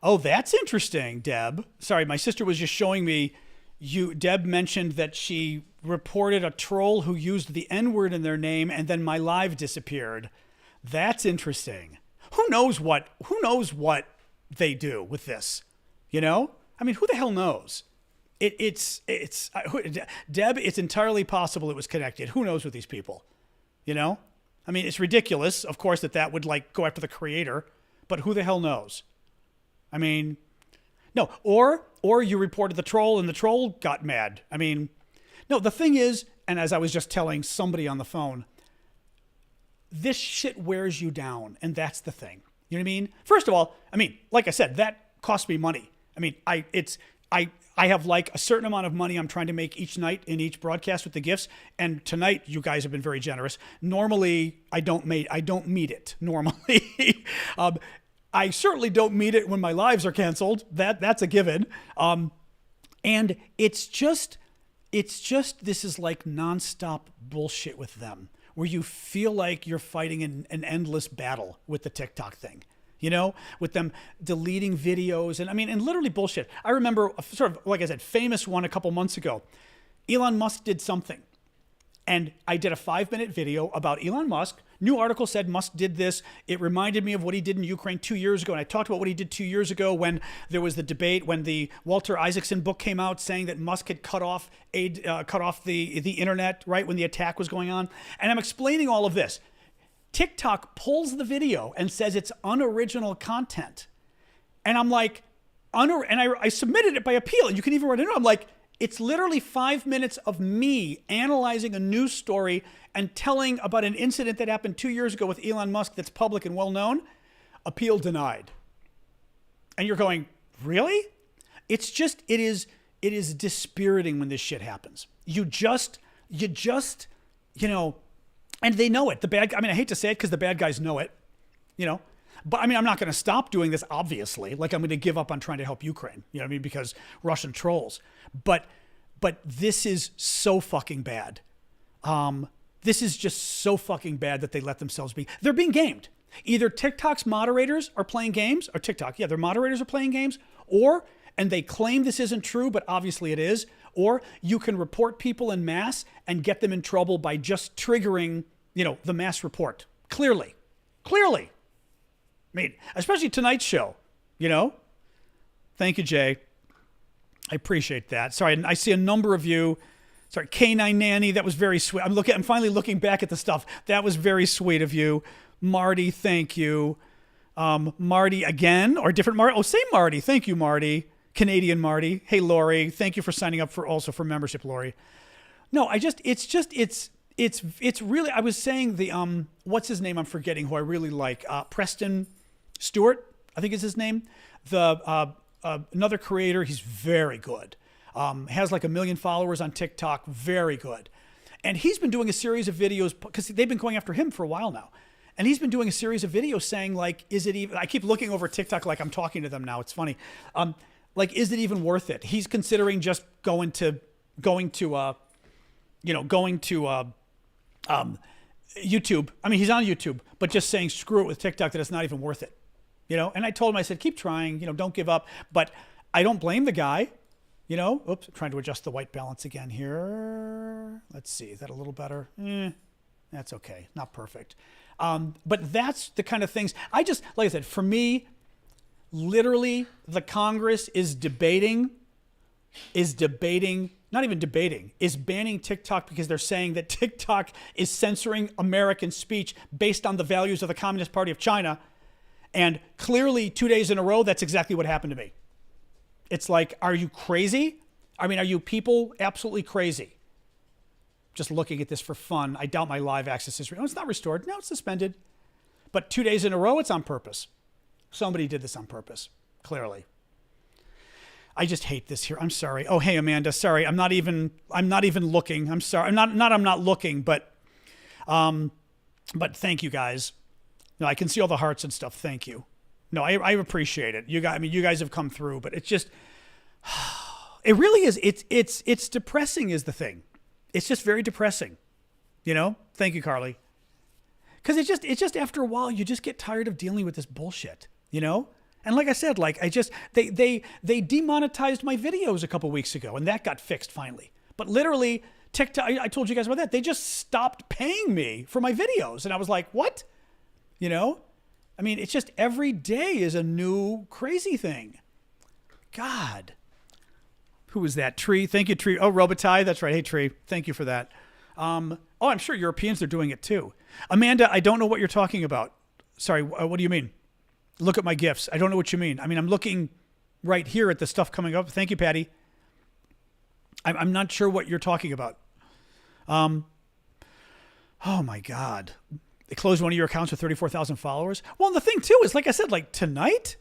S1: Oh, that's interesting, Deb. Sorry, my sister was just showing me Deb mentioned that she reported a troll who used the N-word in their name and then my live disappeared. That's interesting. Who knows what they do with this? You know? I mean, who the hell knows? Deb, it's entirely possible it was connected. Who knows with these people? You know? I mean, it's ridiculous, of course, that would like go after the creator, but who the hell knows? I mean, no, or you reported the troll and the troll got mad. I mean, no, the thing is, and as I was just telling somebody on the phone, this shit wears you down, and that's the thing. You know what I mean? First of all, I mean, like I said, that cost me money. I mean, I have like a certain amount of money I'm trying to make each night in each broadcast with the gifts, and tonight you guys have been very generous. Normally, I don't meet it normally. I certainly don't meet it when my lives are canceled. That's a given. And it's just this is like nonstop bullshit with them, where you feel like you're fighting an endless battle with the TikTok thing, you know, with them deleting videos and literally bullshit. I remember sort of, like I said, famous one a couple months ago. Elon Musk did something. And I did a 5-minute video about Elon Musk. New article said Musk did this. It reminded me of what he did in Ukraine 2 years ago. And I talked about what he did 2 years ago when there was the debate, when the Walter Isaacson book came out saying that Musk had cut off the internet, right, when the attack was going on. And I'm explaining all of this. TikTok pulls the video and says it's unoriginal content. And I'm like, I submitted it by appeal. And you can even write it in. I'm like, it's literally 5 minutes of me analyzing a news story and telling about an incident that happened 2 years ago with Elon Musk that's public and well known. Appeal denied. And you're going, really? It is dispiriting when this shit happens. You just, you know, and they know it. I hate to say it because the bad guys know it, you know. But I mean, I'm not going to stop doing this, obviously. Like, I'm going to give up on trying to help Ukraine, you know what I mean? Because Russian trolls. But this is so fucking bad. This is just so fucking bad that they let themselves be. They're being gamed. Either TikTok's moderators are playing games, or their moderators are playing games, and they claim this isn't true, but obviously it is, or you can report people en masse and get them in trouble by just triggering, you know, the mass report. Clearly. I mean, especially tonight's show, you know? Thank you, Jay. I appreciate that. Sorry, I see a number of you. Sorry, K9 Nanny, that was very sweet. I'm finally looking back at the stuff. That was very sweet of you. Marty, thank you. Marty again, or different Marty? Oh, same Marty. Thank you, Marty. Canadian Marty. Hey, Lori. Thank you for signing up for membership, Lori. No, it's really, I was saying the, what's his name? I'm forgetting who I really like. Preston Stewart, I think is his name. Another creator. He's very good. Has like 1 million followers on TikTok. Very good. And he's been doing a series of videos because they've been going after him for a while now. And he's been doing a series of videos saying like, is it even, I keep looking over TikTok like I'm talking to them now. It's funny. Like, is it even worth it? He's considering just going to YouTube. I mean, he's on YouTube, but just saying screw it with TikTok, that it's not even worth it. You know, and I told him, I said, keep trying, you know, don't give up. But I don't blame the guy, you know. Oops, I'm trying to adjust the white balance again here. Let's see, is that a little better? That's okay, not perfect. But that's the kind of things, like I said, for me, literally the Congress is banning TikTok because they're saying that TikTok is censoring American speech based on the values of the Communist Party of China. And clearly 2 days in a row, that's exactly what happened to me. It's like, are you crazy? I mean, are you people absolutely crazy? Just looking at this for fun. I doubt my live access is... Oh, it's not restored. No, it's suspended. But 2 days in a row, it's on purpose. Somebody did this on purpose, clearly. I just hate this here. I'm sorry. Oh, hey, Amanda. Sorry, I'm not even looking. I'm sorry. I'm not looking, but thank you guys. No, I can see all the hearts and stuff. Thank you. No, I appreciate it. You guys have come through, but it's just, it really is. It's depressing is the thing. It's just very depressing, you know? Thank you, Carly. Because it's just after a while, you just get tired of dealing with this bullshit, you know? And like I said, they demonetized my videos a couple weeks ago, and that got fixed finally. But literally, TikTok, I told you guys about that. They just stopped paying me for my videos. And I was like, what? You know? I mean, it's just every day is a new crazy thing. God. Who was that? Tree. Thank you, Tree. Oh, Robitaille. That's right. Hey, Tree. Thank you for that. Oh, I'm sure Europeans are doing it too. Amanda, I don't know what you're talking about. Sorry, what do you mean? Look at my gifts. I don't know what you mean. I mean, I'm looking right here at the stuff coming up. Thank you, Patty. I'm not sure what you're talking about. Oh, my God. They closed one of your accounts with 34,000 followers. Well, and the thing, too, is, like I said, like, tonight?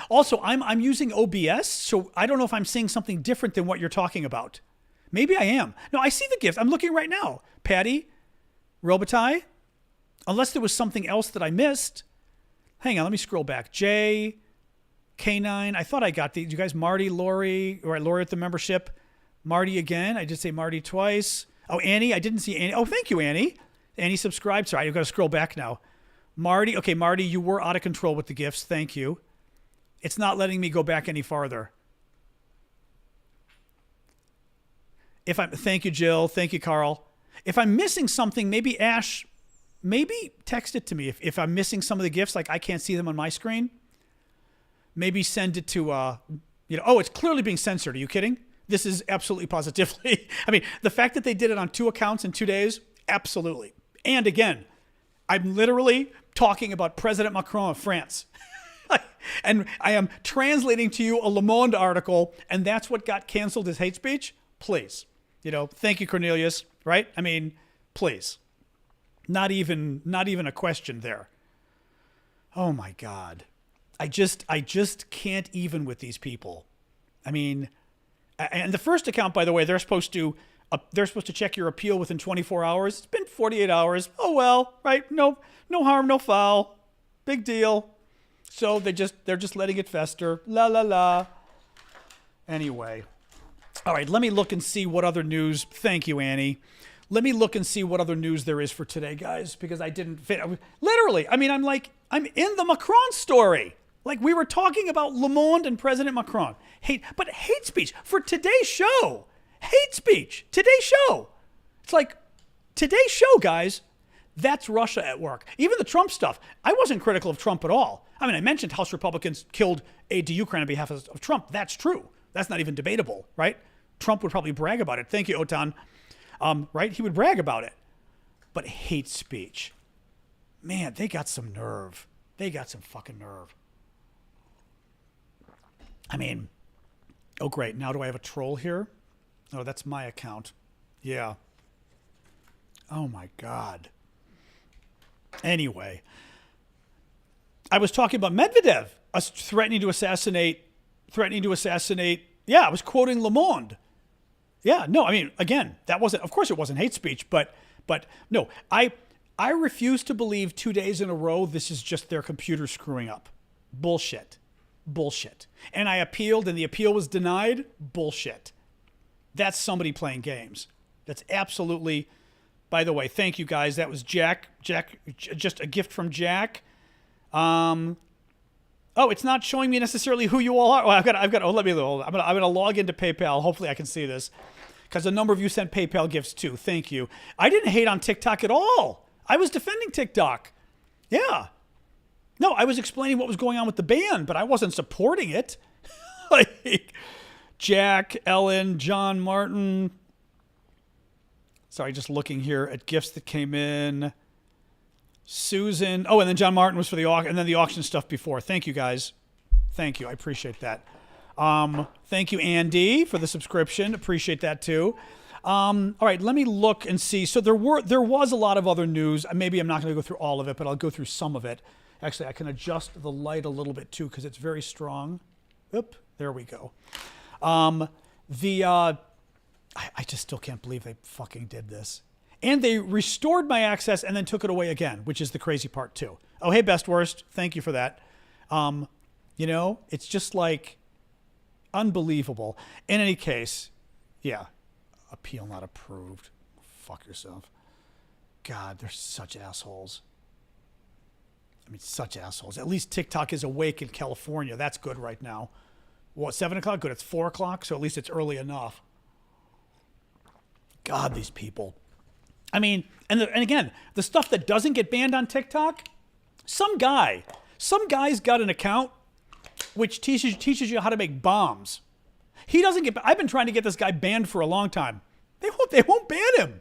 S1: Also, I'm using OBS, so I don't know if I'm seeing something different than what you're talking about. Maybe I am. No, I see the gifts. I'm looking right now. Patty, Robitaille, unless there was something else that I missed. Hang on, let me scroll back. Jay, K9. I thought I got these. You guys, Marty, Lori, or Lori with the membership. Marty again. I did say Marty twice. Oh, Annie. I didn't see Annie. Oh, thank you, Annie. Annie subscribed. Sorry, I've got to scroll back now. Marty. Okay, Marty, you were out of control with the gifts. Thank you. It's not letting me go back any farther. Thank you, Jill. Thank you, Carl. If I'm missing something, maybe Ash, text it to me. If I'm missing some of the gifts, like I can't see them on my screen, maybe send it to, oh, it's clearly being censored. Are you kidding? This is absolutely positively. I mean, the fact that they did it on 2 accounts in 2 days, absolutely. And again, I'm literally talking about President Macron of France. And I am translating to you a Le Monde article, and that's what got canceled as hate speech? Please. Thank you, Cornelius, right? I mean, please. Not even a question there. Oh my God. I just can't even with these people. I mean, and the first account, by the way, they're supposed to check your appeal within 24 hours. It's been 48 hours. Oh well, right? No harm, no foul. Big deal. So they're just letting it fester. La la la. Anyway. All right, let me look and see what other news. Thank you, Annie. Let me look and see what other news there is for today, guys, because I didn't fit. Literally, I mean, I'm in the Macron story. Like we were talking about Le Monde and President Macron. Hate speech for today's show. Hate speech. Today's show. It's like today's show, guys. That's Russia at work. Even the Trump stuff. I wasn't critical of Trump at all. I mean, I mentioned House Republicans killed aid to Ukraine on behalf of Trump. That's true. That's not even debatable, right? Trump would probably brag about it. Thank you, Otan. Right? He would brag about it. But hate speech. Man, they got some nerve. They got some fucking nerve. I mean, oh, great. Now do I have a troll here? Oh, that's my account. Yeah. Oh, my God. Anyway, I was talking about Medvedev threatening to assassinate. Yeah, I was quoting Le Monde. Yeah, no, I mean, again, of course it wasn't hate speech, but no, I refuse to believe 2 days in a row this is just their computer screwing up. Bullshit. And I appealed and the appeal was denied. Bullshit. That's somebody playing games. That's absolutely... By the way, thank you guys. That was Jack. Just a gift from Jack. Oh, it's not showing me necessarily who you all are. Oh, I've got. Oh, let me. I'm gonna log into PayPal. Hopefully, I can see this, because a number of you sent PayPal gifts too. Thank you. I didn't hate on TikTok at all. I was defending TikTok. Yeah. No, I was explaining what was going on with the ban, but I wasn't supporting it. Like Jack, Ellen, John Martin. Sorry, just looking here at gifts that came in. Susan. Oh, and then John Martin was for the auction, and then the auction stuff before. Thank you, guys. Thank you. I appreciate that. Thank you, Andy, for the subscription. Appreciate that too. All right, let me look and see. So there was a lot of other news. Maybe I'm not going to go through all of it, but I'll go through some of it. Actually, I can adjust the light a little bit too because it's very strong. Oop, there we go. I just still can't believe they fucking did this. And they restored my access and then took it away again, which is the crazy part too. Oh, hey, Best Worst. Thank you for that. You know, it's just like unbelievable. In any case, yeah, appeal not approved. Fuck yourself. God, they're such assholes. I mean, such assholes. At least TikTok is awake in California. That's good right now. What, 7 o'clock? Good. It's 4 o'clock, so at least it's early enough. God, these people. I mean, and again, the stuff that doesn't get banned on TikTok, some guy's got an account which teaches you how to make bombs. He doesn't get. I've been trying to get this guy banned for a long time. They won't ban him.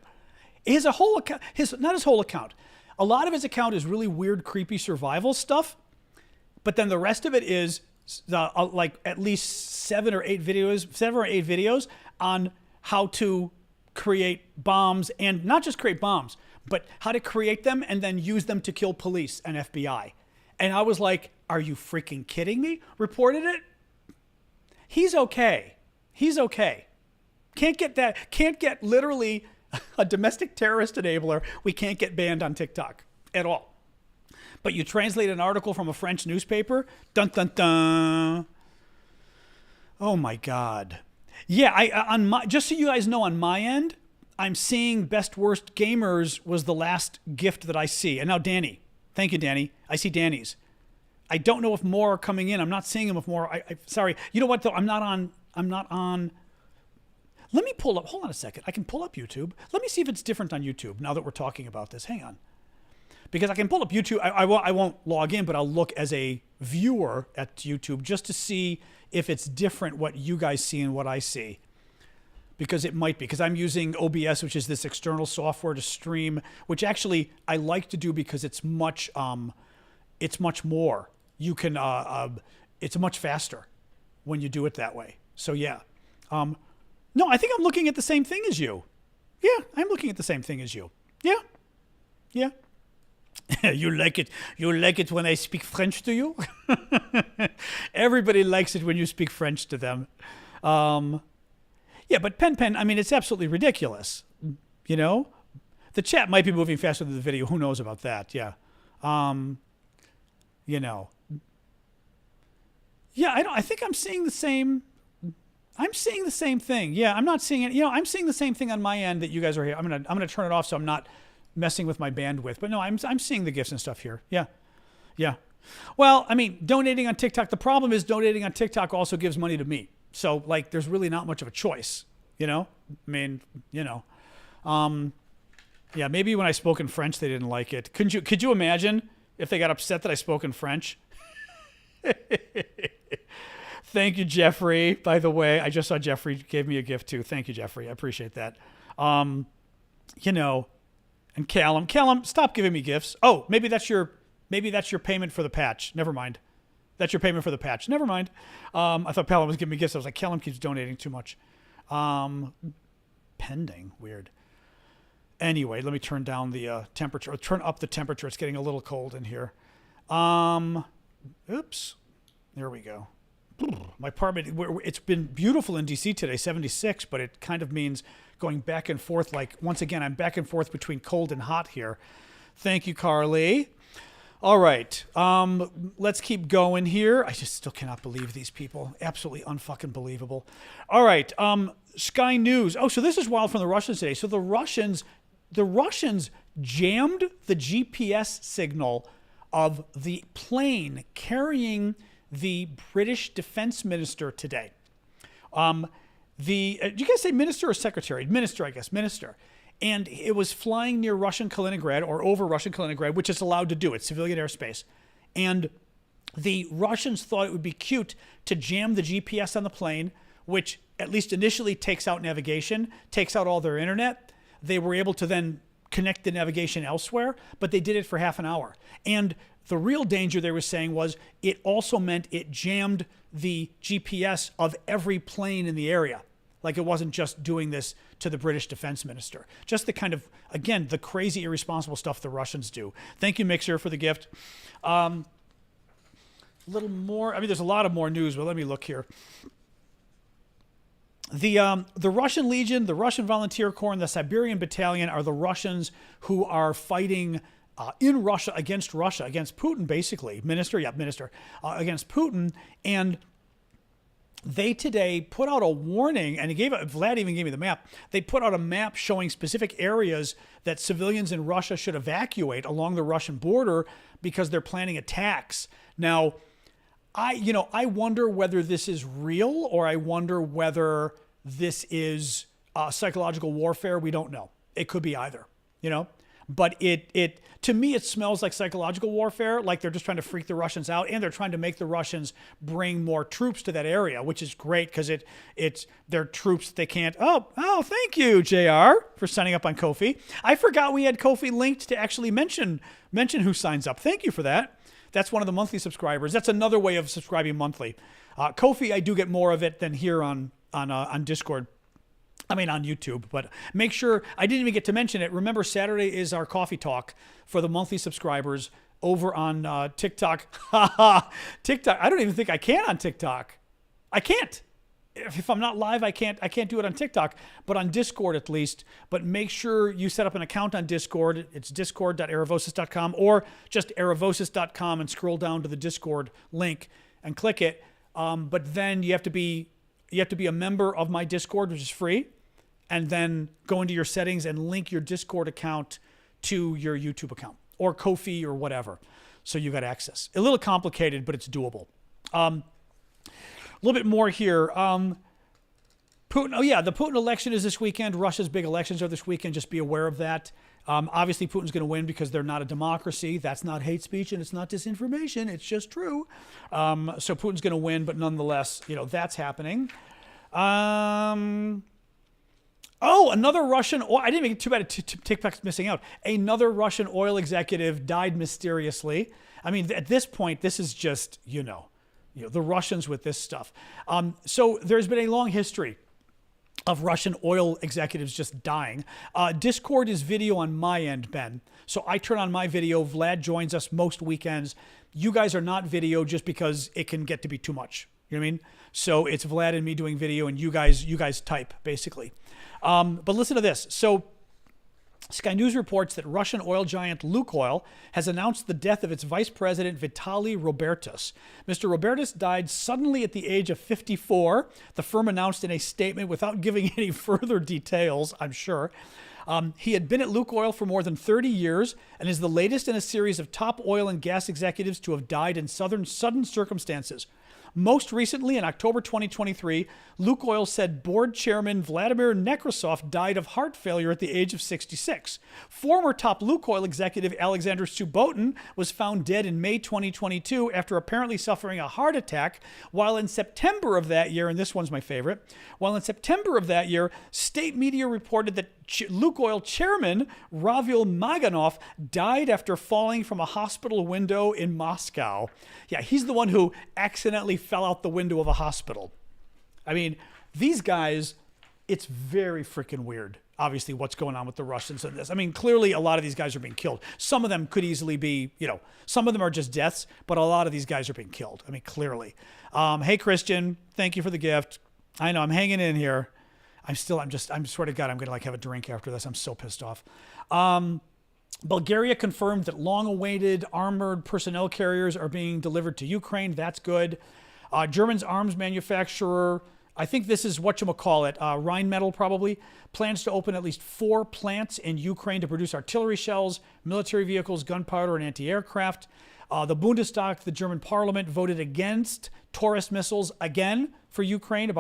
S1: His whole account, not his whole account. A lot of his account is really weird, creepy survival stuff, but then the rest of it is like at least 7 or 8 videos on how to create bombs, and not just create bombs, but how to create them and then use them to kill police and FBI. And I was like, are you freaking kidding me? Reported it. He's okay. Can't get literally a domestic terrorist enabler. We can't get banned on TikTok at all. But you translate an article from a French newspaper, dun dun dun. Oh my God. Yeah, just so you guys know, on my end, I'm seeing Best Worst Gamers was the last gift that I see. And now Danny. Thank you, Danny. I see Danny's. I don't know if more are coming in. I'm not seeing them if more. Sorry. You know what, though? I'm not on. Let me pull up. Hold on a second. I can pull up YouTube. Let me see if it's different on YouTube now that we're talking about this. Hang on. Because I can pull up YouTube. I won't log in, but I'll look as a viewer at YouTube just to see if it's different what you guys see and what I see. Because it might be. Because I'm using OBS, which is this external software to stream, which actually I like to do because it's much more. You can, it's much faster when you do it that way. So yeah. No, I think I'm looking at the same thing as you. Yeah, I'm looking at the same thing as you. Yeah. Yeah. You like it. You like it when I speak French to you? Everybody likes it when you speak French to them. Yeah, but Pen, I mean, it's absolutely ridiculous. You know? The chat might be moving faster than the video. Who knows about that? Yeah. You know. Yeah, I think I'm seeing the same. I'm seeing the same thing. Yeah, I'm not seeing it. You know, I'm seeing the same thing on my end that you guys are here. I'm gonna turn it off so I'm not messing with my bandwidth. But no, I'm seeing the gifts and stuff here. Yeah. Yeah. Well, I mean, donating on TikTok, the problem is donating on TikTok also gives money to me. So like there's really not much of a choice, you know? I mean, you know. Yeah, maybe when I spoke in French they didn't like it. Could you imagine if they got upset that I spoke in French? Thank you, Jeffrey. By the way, I just saw Jeffrey gave me a gift too. Thank you, Jeffrey. I appreciate that. You know, and Callum, stop giving me gifts. Oh, maybe that's your payment for the patch. Never mind. That's your payment for the patch. Never mind. I thought Callum was giving me gifts. I was like, Callum keeps donating too much. Pending. Weird. Anyway, let me turn down the temperature. Or turn up the temperature. It's getting a little cold in here. Oops. There we go. My apartment, it's been beautiful in DC today, 76, but it kind of means going back and forth. Like, once again, I'm back and forth between cold and hot here. Thank you, Carly. All right. Let's keep going here. I just still cannot believe these people. Absolutely unfucking believable. All right. Sky News. Oh, so this is wild from the Russians today. So the Russians jammed the GPS signal of the plane carrying the British defense minister today. Do you guys say minister or secretary? Minister, I guess. Minister. And it was flying near Russian Kaliningrad or over Russian Kaliningrad, which it's allowed to do. It's civilian airspace. And the Russians thought it would be cute to jam the GPS on the plane, which at least initially takes out navigation, takes out all their internet. They were able to then connect the navigation elsewhere, but they did it for half an hour. And The real danger they were saying was it also meant it jammed the GPS of every plane in the area. Like it wasn't just doing this to the British defense minister. Just the kind of, again, the crazy irresponsible stuff the Russians do. Thank you, Mixer, for the gift. A little more, I mean, there's a lot of more news, but let me look here. The Russian Legion, the Russian Volunteer Corps, and the Siberian Battalion are the Russians who are fighting in Russia, against Putin, basically. Against Putin. And they today put out a warning, and Vlad even gave me the map. They put out a map showing specific areas that civilians in Russia should evacuate along the Russian border because they're planning attacks. Now, I wonder whether this is real, or I wonder whether this is psychological warfare. We don't know. It could be either, But it to me, it smells like psychological warfare, like they're just trying to freak the Russians out, and they're trying to make the Russians bring more troops to that area, which is great because they're troops they can't. Oh, thank you, JR, for signing up on Ko-fi. I forgot we had Ko-fi linked to actually mention who signs up. Thank you for that. That's one of the monthly subscribers. That's another way of subscribing monthly. Ko-fi, I do get more of it than here on Discord. I mean, on YouTube, but make sure, I didn't even get to mention it. Remember, Saturday is our coffee talk for the monthly subscribers over on TikTok. TikTok. I don't even think I can on TikTok. I can't. If I'm not live, I can't do it on TikTok, but on Discord at least. But make sure you set up an account on Discord. It's discord.aravosis.com or just aravosis.com and scroll down to the Discord link and click it. But then you have to be a member of my Discord, which is free, and then go into your settings and link your Discord account to your YouTube account or Ko-fi or whatever. So you got access. A little complicated, but it's doable. A little bit more here. Putin. Oh yeah, the Putin election is this weekend. Russia's big elections are this weekend. Just be aware of that. Obviously, Putin's going to win because they're not a democracy. That's not hate speech and it's not disinformation. It's just true. So Putin's going to win, but nonetheless, that's happening. Another Russian. I didn't make it too bad. TikTok's missing out. Another Russian oil executive died mysteriously. I mean, at this point, this is just the Russians with this stuff. So there's been a long history of Russian oil executives just dying. Discord is video on my end, Ben. So I turn on my video. Vlad joins us most weekends. You guys are not video just because it can get to be too much. You know what I mean? So it's Vlad and me doing video, and you guys type, basically. But listen to this. So Sky News reports that Russian oil giant Lukoil has announced the death of its vice president, Vitaly Robertus. Mr. Robertus died suddenly at the age of 54, the firm announced in a statement without giving any further details, I'm sure. He had been at Lukoil for more than 30 years and is the latest in a series of top oil and gas executives to have died in sudden circumstances. Most recently, in October 2023, Lukoil said board chairman Vladimir Nekrasov died of heart failure at the age of 66. Former top Lukoil executive Alexander Subbotin was found dead in May 2022 after apparently suffering a heart attack, while in September of that year, and this one's my favorite, state media reported that Lukoil chairman Ravil Maganov died after falling from a hospital window in Moscow. Yeah, he's the one who accidentally fell out the window of a hospital. I mean, these guys, it's very freaking weird, obviously, what's going on with the Russians in this. I mean, clearly a lot of these guys are being killed. Some of them could easily be, some of them are just deaths, but a lot of these guys are being killed. I mean, clearly. Hey, Christian, thank you for the gift. I know, I'm hanging in here. I swear to God, I'm going to have a drink after this. I'm so pissed off. Bulgaria confirmed that long-awaited armored personnel carriers are being delivered to Ukraine. That's good. German's arms manufacturer, I think this is whatchamacallit, Rheinmetall probably, plans to open at least 4 plants in Ukraine to produce artillery shells, military vehicles, gunpowder, and anti-aircraft. The Bundestag, the German parliament, voted against Taurus missiles again for Ukraine,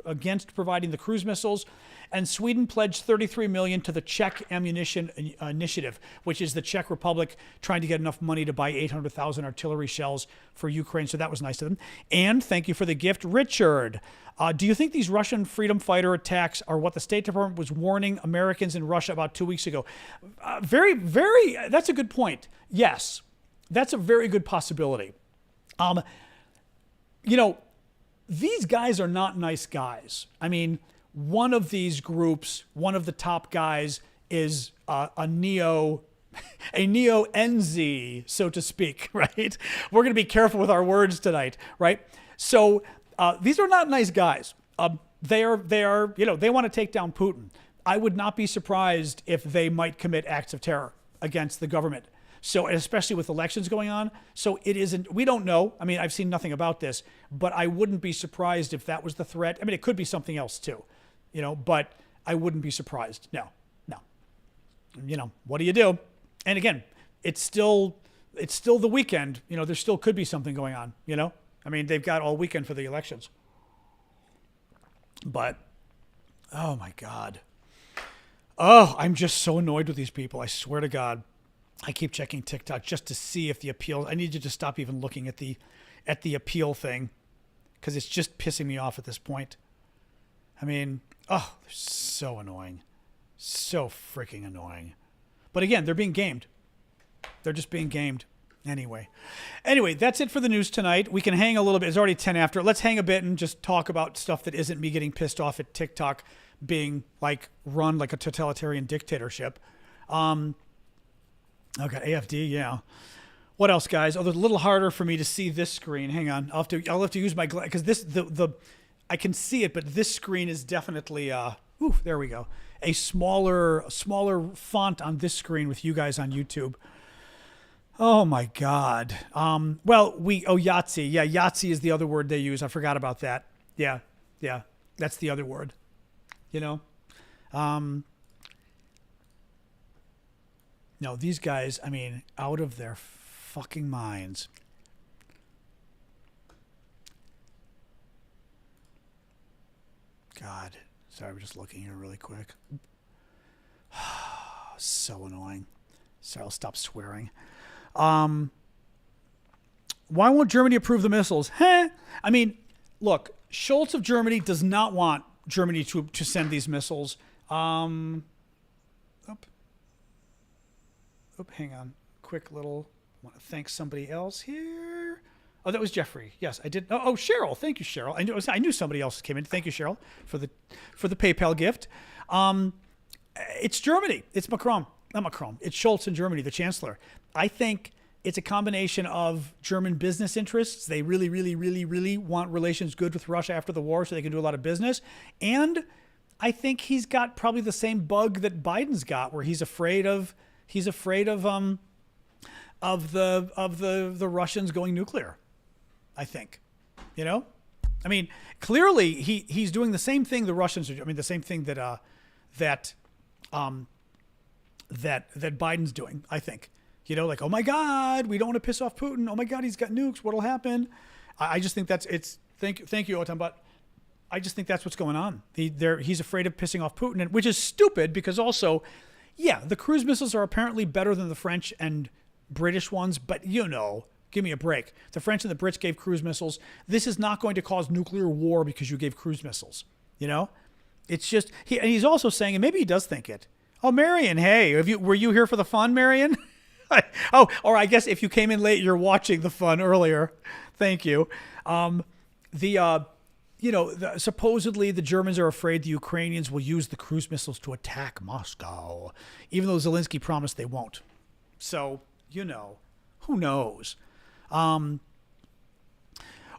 S1: against providing the cruise missiles. And Sweden pledged $33 million to the Czech Ammunition Initiative, which is the Czech Republic trying to get enough money to buy 800,000 artillery shells for Ukraine. So that was nice of them. And thank you for the gift, Richard. Do you think these Russian freedom fighter attacks are what the State Department was warning Americans in Russia about 2 weeks ago? Very, very, that's a good point. Yes. That's a very good possibility. Um, you know, these guys are not nice guys. I mean, one of these groups, one of the top guys is a neo NZ, so to speak, right? We're going to be careful with our words tonight, right? So these are not nice guys. They are, you know, they want to take down Putin. I would not be surprised if they might commit acts of terror against the government. So, especially with elections going on. So it isn't, we don't know. I mean, I've seen nothing about this, but I wouldn't be surprised if that was the threat. I mean, it could be something else too, you know, but I wouldn't be surprised. No. You know, what do you do? And again, it's still the weekend. You know, there still could be something going on, you know? I mean, they've got all weekend for the elections. But, oh my God. Oh, I'm just so annoyed with these people. I swear to God. I keep checking TikTok just to see if the appeal, I need you to stop even looking at the appeal thing, because it's just pissing me off at this point. I mean, oh, they're so annoying. So freaking annoying. But again, they're being gamed. They're just being gamed. Anyway, that's it for the news tonight. We can hang a little bit. It's already 10 after. Let's hang a bit and just talk about stuff that isn't me getting pissed off at TikTok being like run like a totalitarian dictatorship. Okay, AFD, yeah. What else, guys? Oh, it's a little harder for me to see this screen. Hang on, I'll have to use my glass because I can see it, but this screen is definitely there we go. A smaller font on this screen with you guys on YouTube. Oh my God. Yahtzee. Yeah, Yahtzee is the other word they use. I forgot about that. Yeah, that's the other word. You know. No, these guys, I mean, out of their fucking minds. God. Sorry, I'm just looking here really quick. So annoying. Sorry, I'll stop swearing. Why won't Germany approve the missiles? I mean, look, Scholz of Germany does not want Germany to send these missiles. Hang on. Quick little, I want to thank somebody else here. Oh, that was Jeffrey. Yes, I did. Oh, Cheryl. Thank you, Cheryl. I knew somebody else came in. Thank you, Cheryl, for the PayPal gift. It's Germany. It's Macron. Not Macron. It's Scholz in Germany, the chancellor. I think it's a combination of German business interests. They really, really, really, really want relations good with Russia after the war so they can do a lot of business. And I think he's got probably the same bug that Biden's got, where he's afraid of the Russians going nuclear. I think, you know, I mean, clearly he's doing the same thing the Russians are. I mean, the same thing that Biden's doing. I think, you know, like, oh my God, we don't want to piss off Putin. Oh my God, he's got nukes. What'll happen? I just think thank you, Otan, but I just think that's what's going on. He's afraid of pissing off Putin, which is stupid because also, yeah, the cruise missiles are apparently better than the French and British ones, but you know, give me a break. The French and the Brits gave cruise missiles. This is not going to cause nuclear war because you gave cruise missiles. You know, it's just and he's also saying, and maybe he does think it. Oh, Marion, hey, were you here for the fun, Marion? Or I guess if you came in late, you're watching the fun earlier. Thank you. Supposedly the Germans are afraid the Ukrainians will use the cruise missiles to attack Moscow, even though Zelensky promised they won't. So, you know, who knows?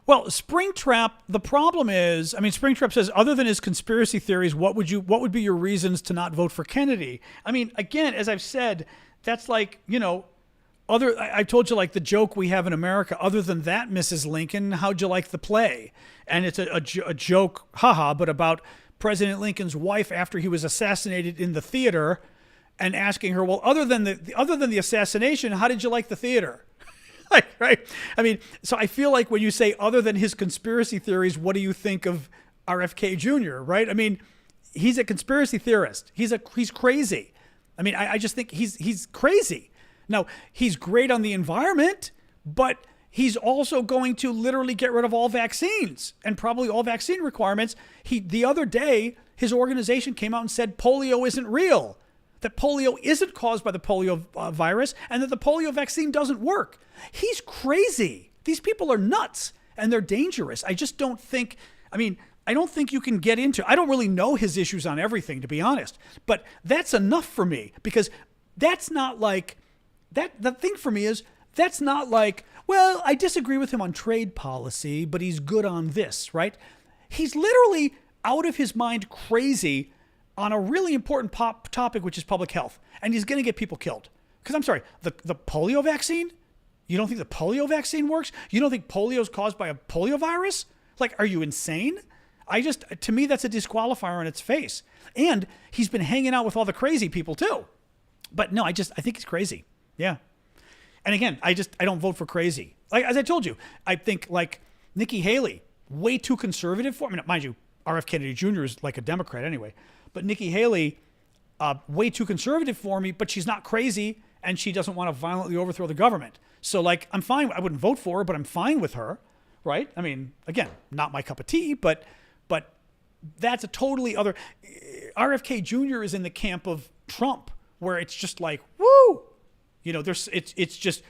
S1: Springtrap, the problem is, I mean, Springtrap says, other than his conspiracy theories, what would be your reasons to not vote for Kennedy? I mean, again, as I've said, that's like, you know, I told you, like, the joke we have in America. Other than that, Mrs. Lincoln, how'd you like the play? And it's a joke, haha, but about President Lincoln's wife after he was assassinated in the theater, and asking her, well, other than the assassination, how did you like the theater? Right? I mean, so I feel like when you say other than his conspiracy theories, what do you think of RFK Jr., right? I mean, he's a conspiracy theorist. He's crazy. I mean, I just think he's crazy. Now, he's great on the environment, but he's also going to literally get rid of all vaccines and probably all vaccine requirements. The other day, his organization came out and said polio isn't real. that polio isn't caused by the polio virus and that the polio vaccine doesn't work. He's crazy. These people are nuts and they're dangerous. I just don't think, I don't think you can get into, I don't really know his issues on everything, to be honest, but that's enough for me, because that's not like, the thing for me is, that's not like, well, I disagree with him on trade policy, but he's good on this, right? He's literally out of his mind crazy on a really important topic, which is public health. And he's going to get people killed. Because I'm sorry, the polio vaccine? You don't think the polio vaccine works? You don't think polio is caused by a polio virus? Like, are you insane? To me, that's a disqualifier on its face. And he's been hanging out with all the crazy people too. But no, I think he's crazy. Yeah. And again, I don't vote for crazy. Like, as I told you, I think like Nikki Haley, way too conservative for, mind you, RF Kennedy Jr. is like a Democrat anyway, but Nikki Haley, way too conservative for me, but she's not crazy and she doesn't want to violently overthrow the government. So like, I'm fine. I wouldn't vote for her, but I'm fine with her. Right. I mean, again, not my cup of tea, but that's a totally other, RFK Jr. is in the camp of Trump, where it's just like, woo, it's just,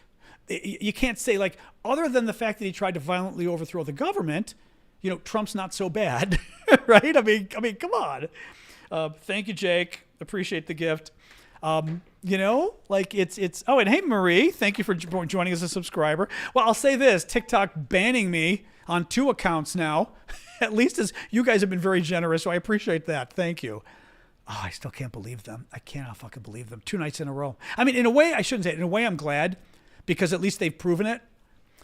S1: you can't say, like, other than the fact that he tried to violently overthrow the government, Trump's not so bad, right? I mean, come on. Thank you, Jake. Appreciate the gift. Like it's, oh, and hey, Marie, thank you for joining as a subscriber. Well, I'll say this, TikTok banning me on 2 accounts now, at least as you guys have been very generous. So I appreciate that. Thank you. Oh, I still can't believe them. I cannot fucking believe them. 2 nights in a row. I mean, in a way, I shouldn't say it. In a way, I'm glad, because at least they've proven it.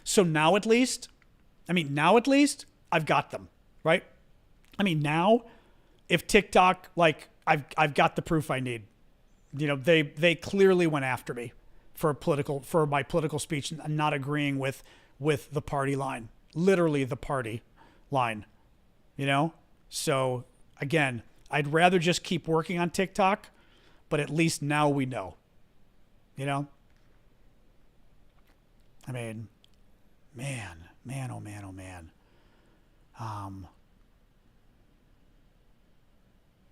S1: So now at least, I've got them, right? I mean, now, if TikTok, like, I've got the proof I need. They clearly went after me for my political speech and not agreeing with the party line, literally the party line, So again, I'd rather just keep working on TikTok, but at least now we know, I mean, man, oh man, oh man.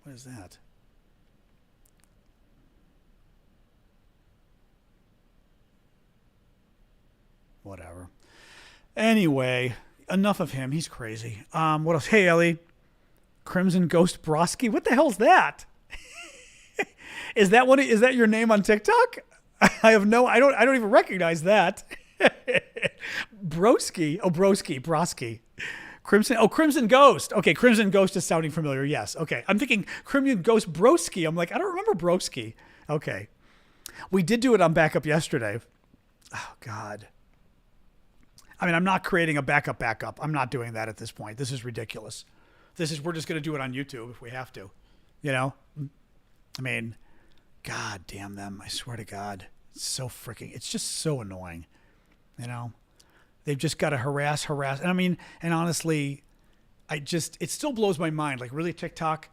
S1: What is that? Whatever. Anyway, enough of him. He's crazy. What else? Hey, Ellie. Crimson Ghost Broski. What the hell's that? Is that your name on TikTok? I don't even recognize that. Broski. Oh, Broski. Crimson Ghost. Okay, Crimson Ghost is sounding familiar. Yes. Okay. I'm thinking Crimson Ghost Broski. I'm like, I don't remember Broski. Okay. We did do it on Backup yesterday. Oh, God. I mean, I'm not creating a backup. I'm not doing that at this point. This is ridiculous. We're just going to do it on YouTube if we have to, I mean, God damn them. I swear to God. It's just so annoying, They've just got to harass. And I mean, and honestly, it still blows my mind. Like, really, TikTok,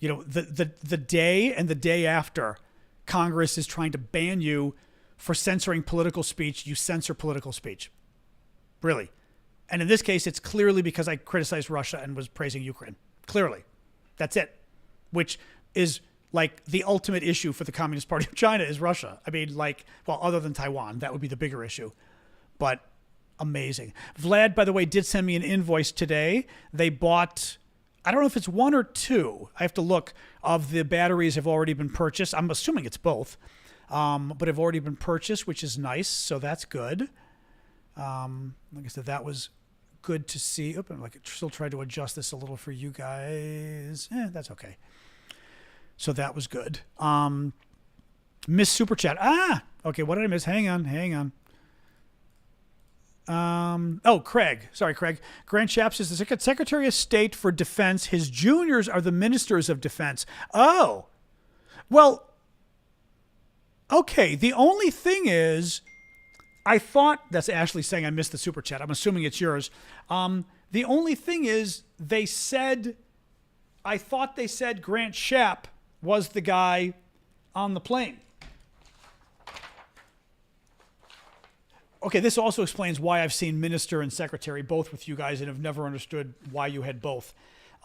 S1: the day and the day after Congress is trying to ban you for censoring political speech, you censor political speech. Really. And in this case, it's clearly because I criticized Russia and was praising Ukraine. Clearly. That's it. Which is like the ultimate issue for the Communist Party of China is Russia. I mean, like, well, other than Taiwan, that would be the bigger issue. But amazing. Vlad, by the way, did send me an invoice today. They bought, I don't know if it's 1 or 2. I have to look, of the batteries have already been purchased. I'm assuming it's both. But have already been purchased, which is nice. So that's good. Like I said, that was good to see. I'm like, still try to adjust this a little for you guys. That's okay. So that was good. Miss Super Chat. Okay. What did I miss? Hang on. Craig. Sorry, Craig. Grant Shapps is the Secretary of State for Defense. His juniors are the ministers of defense. Oh, well, okay. The only thing is, I thought, that's Ashley saying I missed the super chat. I'm assuming it's yours. The only thing is, I thought they said Grant Shapp was the guy on the plane. Okay, this also explains why I've seen minister and secretary both with you guys and have never understood why you had both.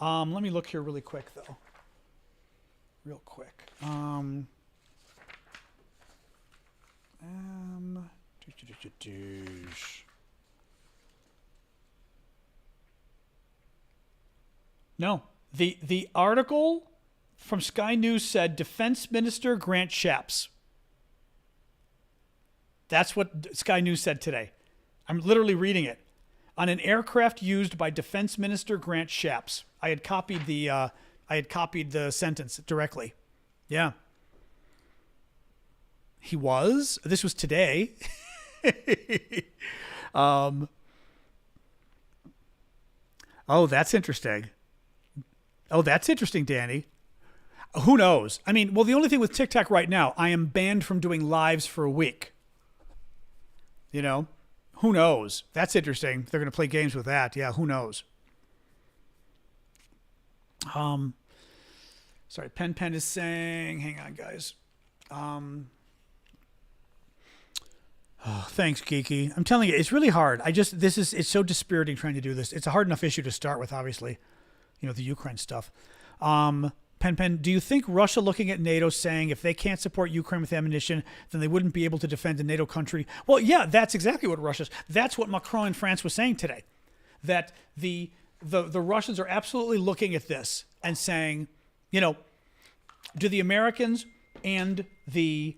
S1: Let me look here really quick, though. Real quick. Kadoosh. No. The article from Sky News said Defense Minister Grant Shapps. That's what Sky News said today. I'm literally reading it. On an aircraft used by Defense Minister Grant Shapps. I had copied the sentence directly. Yeah. He was. This was today. Oh, that's interesting. Oh, that's interesting, Danny. Who knows? I mean, well, the only thing with TikTok right now, I am banned from doing lives for a week. You know? Who knows? That's interesting. They're going to play games with that. Yeah, who knows? Sorry, Pen is saying, hang on, guys. Oh, thanks, Geeky. I'm telling you, it's really hard. It's so dispiriting trying to do this. It's a hard enough issue to start with, obviously. You know, the Ukraine stuff. Pen, do you think Russia looking at NATO saying if they can't support Ukraine with ammunition, then they wouldn't be able to defend a NATO country? Well, yeah, that's exactly what that's what Macron in France was saying today. That the Russians are absolutely looking at this and saying, you know, do the Americans and the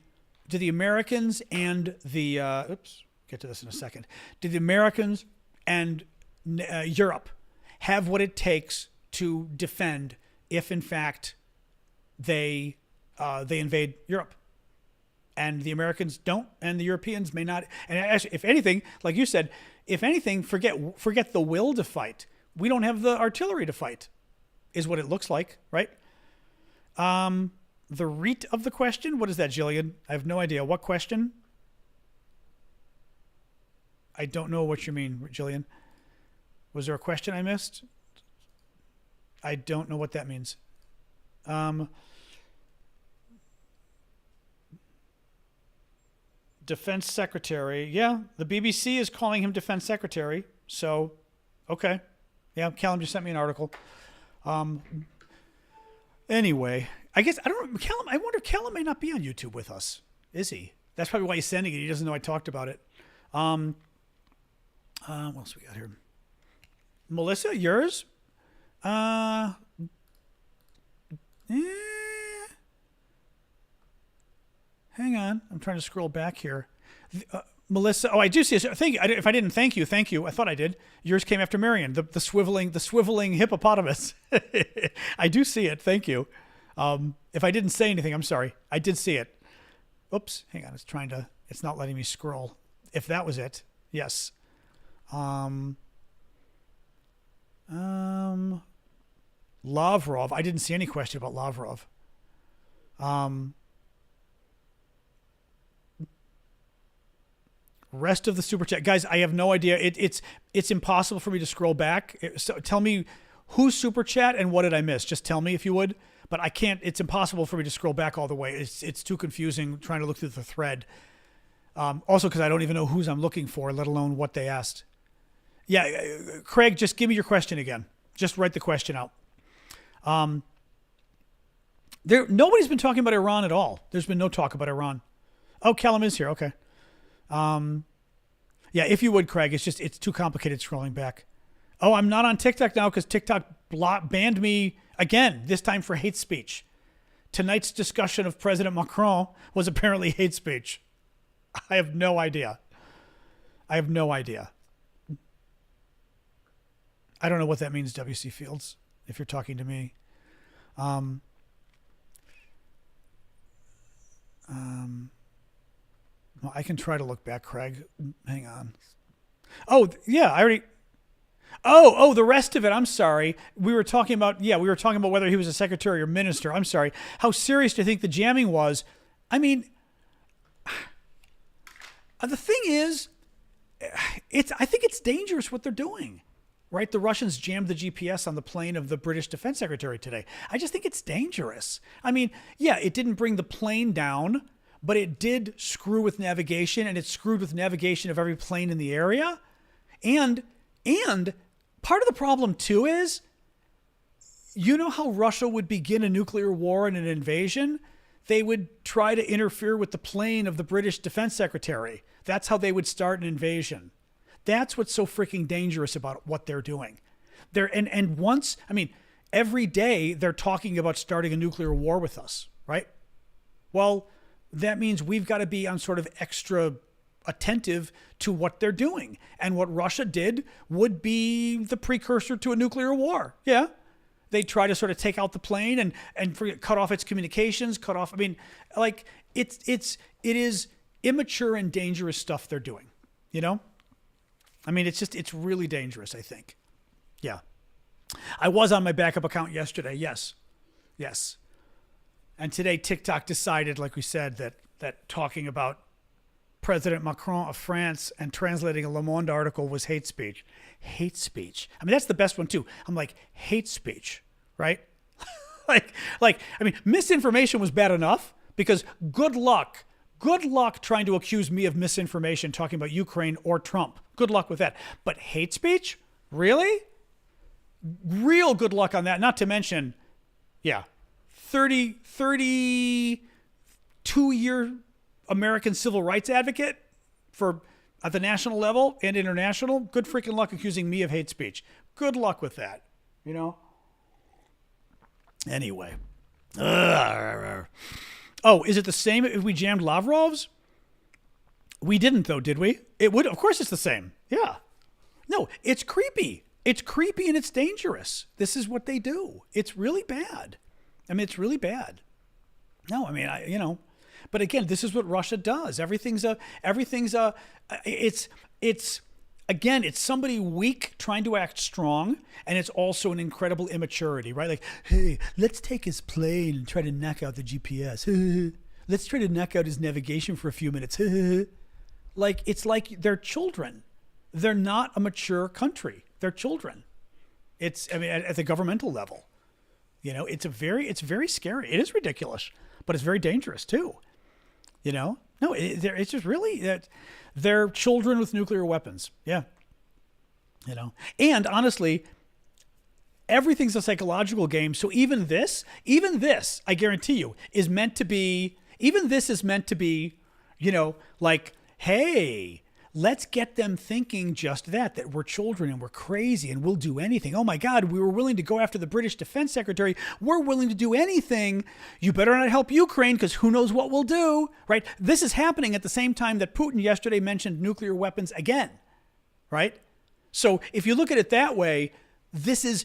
S1: oops, get to this in a second. Do the Americans and Europe have what it takes to defend if in fact they invade Europe, and the Americans don't, and the Europeans may not? And actually, if anything, like you said, if anything, forget the will to fight. We don't have the artillery to fight, is what it looks like, right? The reet of the question. What is that, Jillian? I have no idea. What question? I don't know what you mean, Jillian. Was there a question I missed? I don't know what that means. Defense Secretary. Yeah, the BBC is calling him Defense Secretary. So, okay. Yeah, Callum just sent me an article. Anyway, I guess, I don't know, Callum, I wonder if Callum may not be on YouTube with us. Is he? That's probably why he's sending it. He doesn't know I talked about it. What else we got here? Melissa, yours? Hang on. I'm trying to scroll back here. Melissa, I do see it. Thank you. If I didn't thank you. I thought I did. Yours came after Marion, the swiveling hippopotamus. I do see it. Thank you. If I didn't say anything, I'm sorry. I did see it. Oops. Hang on. It's not letting me scroll. If that was it. Yes. Lavrov. I didn't see any question about Lavrov. Rest of the super chat, guys. I have no idea. It's impossible for me to scroll back. So tell me who's super chat and what did I miss? Just tell me if you would. But I can't. It's impossible for me to scroll back all the way. It's too confusing trying to look through the thread. Also, because I don't even know whose I'm looking for, let alone what they asked. Yeah, Craig, just give me your question again. Just write the question out. Nobody's been talking about Iran at all. There's been no talk about Iran. Oh, Callum is here. Okay. Yeah, if you would, Craig, it's too complicated scrolling back. Oh, I'm not on TikTok now because TikTok banned me again, this time for hate speech. Tonight's discussion of President Macron was apparently hate speech. I have no idea. I don't know what that means, W.C. Fields, if you're talking to me. Well, I can try to look back, Craig. Hang on. Oh, yeah, I already... Oh, the rest of it, I'm sorry. We were talking about whether he was a secretary or minister. I'm sorry. How serious do you think the jamming was? I mean, the thing is, I think it's dangerous what they're doing. Right? The Russians jammed the GPS on the plane of the British Defense Secretary today. I just think it's dangerous. I mean, yeah, it didn't bring the plane down, but it did screw with navigation, and it screwed with navigation of every plane in the area. And part of the problem, too, is, you know how Russia would begin a nuclear war and an invasion? they would try to interfere with the plane of the British Defense Secretary. That's how they would start an invasion. That's what's so freaking dangerous about what they're doing. Every day they're talking about starting a nuclear war with us, right? Well, that means we've got to be on sort of extra attentive to what they're doing. And what Russia did would be the precursor to a nuclear war. Yeah. They try to sort of take out the plane and cut off its communications, it is immature and dangerous stuff they're doing, you know? It's really dangerous, I think. Yeah. I was on my backup account yesterday. Yes. And today TikTok decided, like we said, that talking about President Macron of France and translating a Le Monde article was hate speech. Hate speech. That's the best one too. I'm like, hate speech, right? Misinformation was bad enough because good luck trying to accuse me of misinformation talking about Ukraine or Trump. Good luck with that. But hate speech? Really? Real good luck on that. Not to mention, 32-year American civil rights advocate at the national level and international. Good freaking luck accusing me of hate speech. Good luck with that, you know? Anyway. Oh, is it the same if we jammed Lavrov's? We didn't, though, did we? It would. Of course it's the same. Yeah. No, it's creepy. It's creepy and it's dangerous. This is what they do. It's really bad. It's really bad. No, but again, this is what Russia does. It's somebody weak trying to act strong, and it's also an incredible immaturity, right? Like, hey, let's take his plane and try to knock out the GPS. Let's try to knock out his navigation for a few minutes. It's like they're children. They're not a mature country. They're children. At the governmental level, it's very scary. It is ridiculous, but it's very dangerous too. No, it's just really that they're children with nuclear weapons. Yeah. And honestly, everything's a psychological game. So even this, I guarantee you, is meant to be, hey, let's get them thinking just that we're children and we're crazy and we'll do anything. Oh my God, we were willing to go after the British Defense Secretary. We're willing to do anything. You better not help Ukraine because who knows what we'll do, right? This is happening at the same time that Putin yesterday mentioned nuclear weapons again, right? So if you look at it that way, this is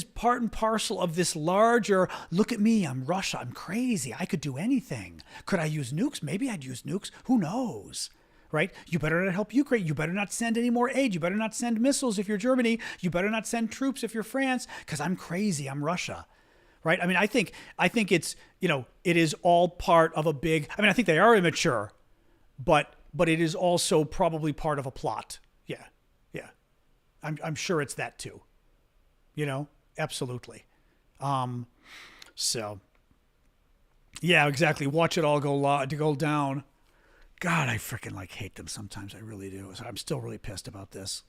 S1: part and parcel of this larger, look at me, I'm Russia, I'm crazy, I could do anything. Could I use nukes? Maybe I'd use nukes. Who knows? Right? You better not help Ukraine. You better not send any more aid. You better not send missiles if you're Germany. You better not send troops if you're France, because I'm crazy. I'm Russia. Right? I think it's, it is all part of a big, I think they are immature, but it is also probably part of a plot. Yeah. Yeah. I'm sure it's that too. Absolutely. So yeah, exactly. Watch it all go down. God, I freaking hate them sometimes. I really do. So I'm still really pissed about this.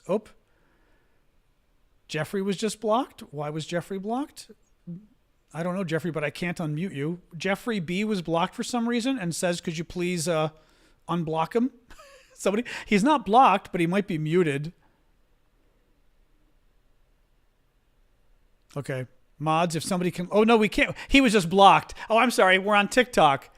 S1: Oh, Jeffrey was just blocked. Why was Jeffrey blocked? I don't know, Jeffrey, but I can't unmute you. Jeffrey B was blocked for some reason and says, could you please unblock him? Somebody. He's not blocked, but he might be muted. Okay. Mods, if somebody can... Oh, no, we can't. He was just blocked. Oh, I'm sorry. We're on TikTok.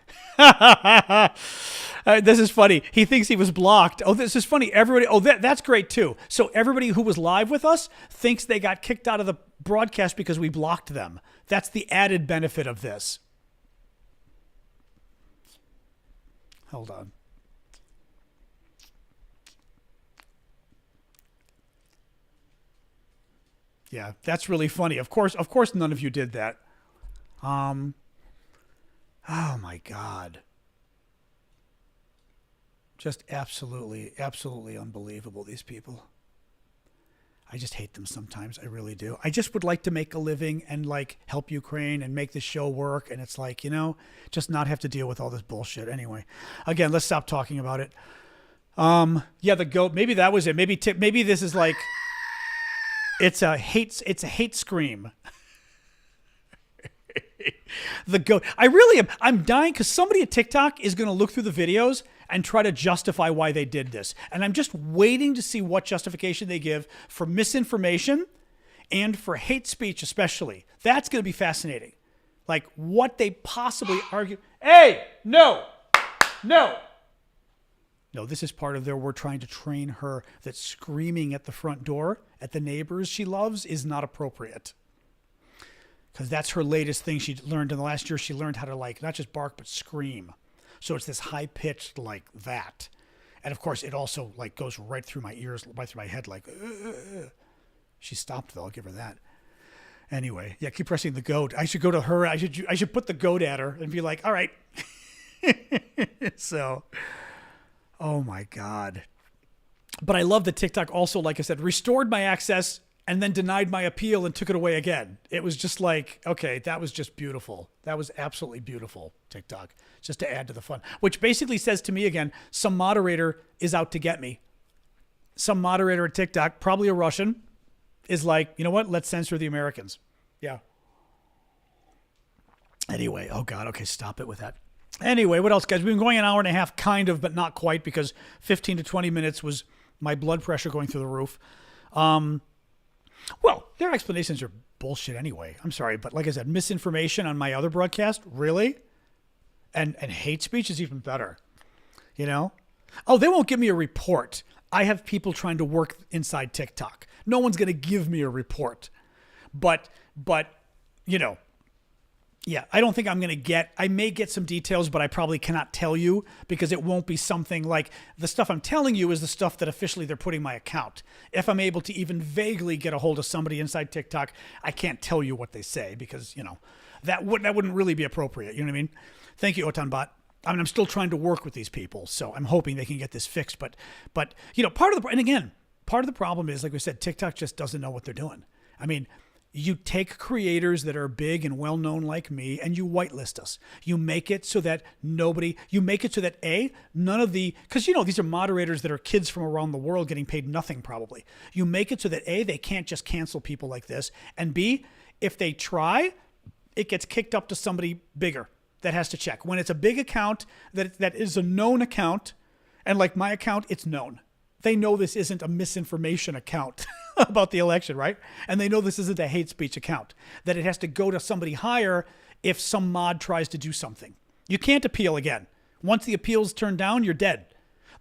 S1: This is funny. He thinks he was blocked. Oh, this is funny. Everybody... Oh, that's great, too. So everybody who was live with us thinks they got kicked out of the broadcast because we blocked them. That's the added benefit of this. Hold on. Yeah, that's really funny. Of course, none of you did that. Oh my God. Just absolutely unbelievable, these people. I just hate them sometimes. I really do. I just would like to make a living and help Ukraine and make this show work. And it's just not have to deal with all this bullshit. Anyway, again, let's stop talking about it. Yeah, the goat, maybe that was it. Maybe this is it's a hate scream. The goat. I really am. I'm dying because somebody at TikTok is going to look through the videos and try to justify why they did this. And I'm just waiting to see what justification they give for misinformation and for hate speech especially. That's going to be fascinating. Like what they possibly argue. Hey, no. No, this is part of their, we're trying to train her that screaming at the front door at the neighbors she loves is not appropriate. Because that's her latest thing she learned in the last year. She learned how to like, not just bark, but scream. So it's this high pitched like that. And of course it also like goes right through my ears, right through my head. Like, She stopped though. I'll give her that. Anyway, yeah, keep pressing the goat. I should go to her. I should put the goat at her and be like, all right. So, oh my God. But I love that TikTok also, like I said, restored my access and then denied my appeal and took it away again. It was just like, okay, that was just beautiful. That was absolutely beautiful, TikTok, just to add to the fun, which basically says to me again, some moderator is out to get me. Some moderator at TikTok, probably a Russian, is like, you know what? Let's censor the Americans. Yeah. Anyway, oh God, okay, stop it with that. Anyway, what else, guys? We've been going an hour and a half, kind of, but not quite, because 15 to 20 minutes was my blood pressure going through the roof. Well, their explanations are bullshit anyway. I'm sorry, but like I said, misinformation on my other broadcast, really? And hate speech is even better, you know? Oh, they won't give me a report. I have people trying to work inside TikTok. No one's going to give me a report. But, you know, yeah, I don't think I'm going to get, I may get some details, but I probably cannot tell you because it won't be something like the stuff I'm telling you is the stuff that officially they're putting my account. If I'm able to even vaguely get a hold of somebody inside TikTok, I can't tell you what they say because, you know, that wouldn't really be appropriate. You know what I mean? Thank you, Otanbot. I mean, I'm still trying to work with these people, so I'm hoping they can get this fixed. But you know, part of the problem is, like we said, TikTok just doesn't know what they're doing. I mean, you take creators that are big and well-known like me and you whitelist us. You make it so that none of the, because, you know, these are moderators that are kids from around the world getting paid nothing probably. You make it so that A, they can't just cancel people like this. And B, if they try, it gets kicked up to somebody bigger that has to check. When it's a big account that is a known account, and like my account, it's known. They know this isn't a misinformation account about the election, right? And they know this isn't a hate speech account, that it has to go to somebody higher if some mod tries to do something. You can't appeal again. Once the appeal's turned down, you're dead.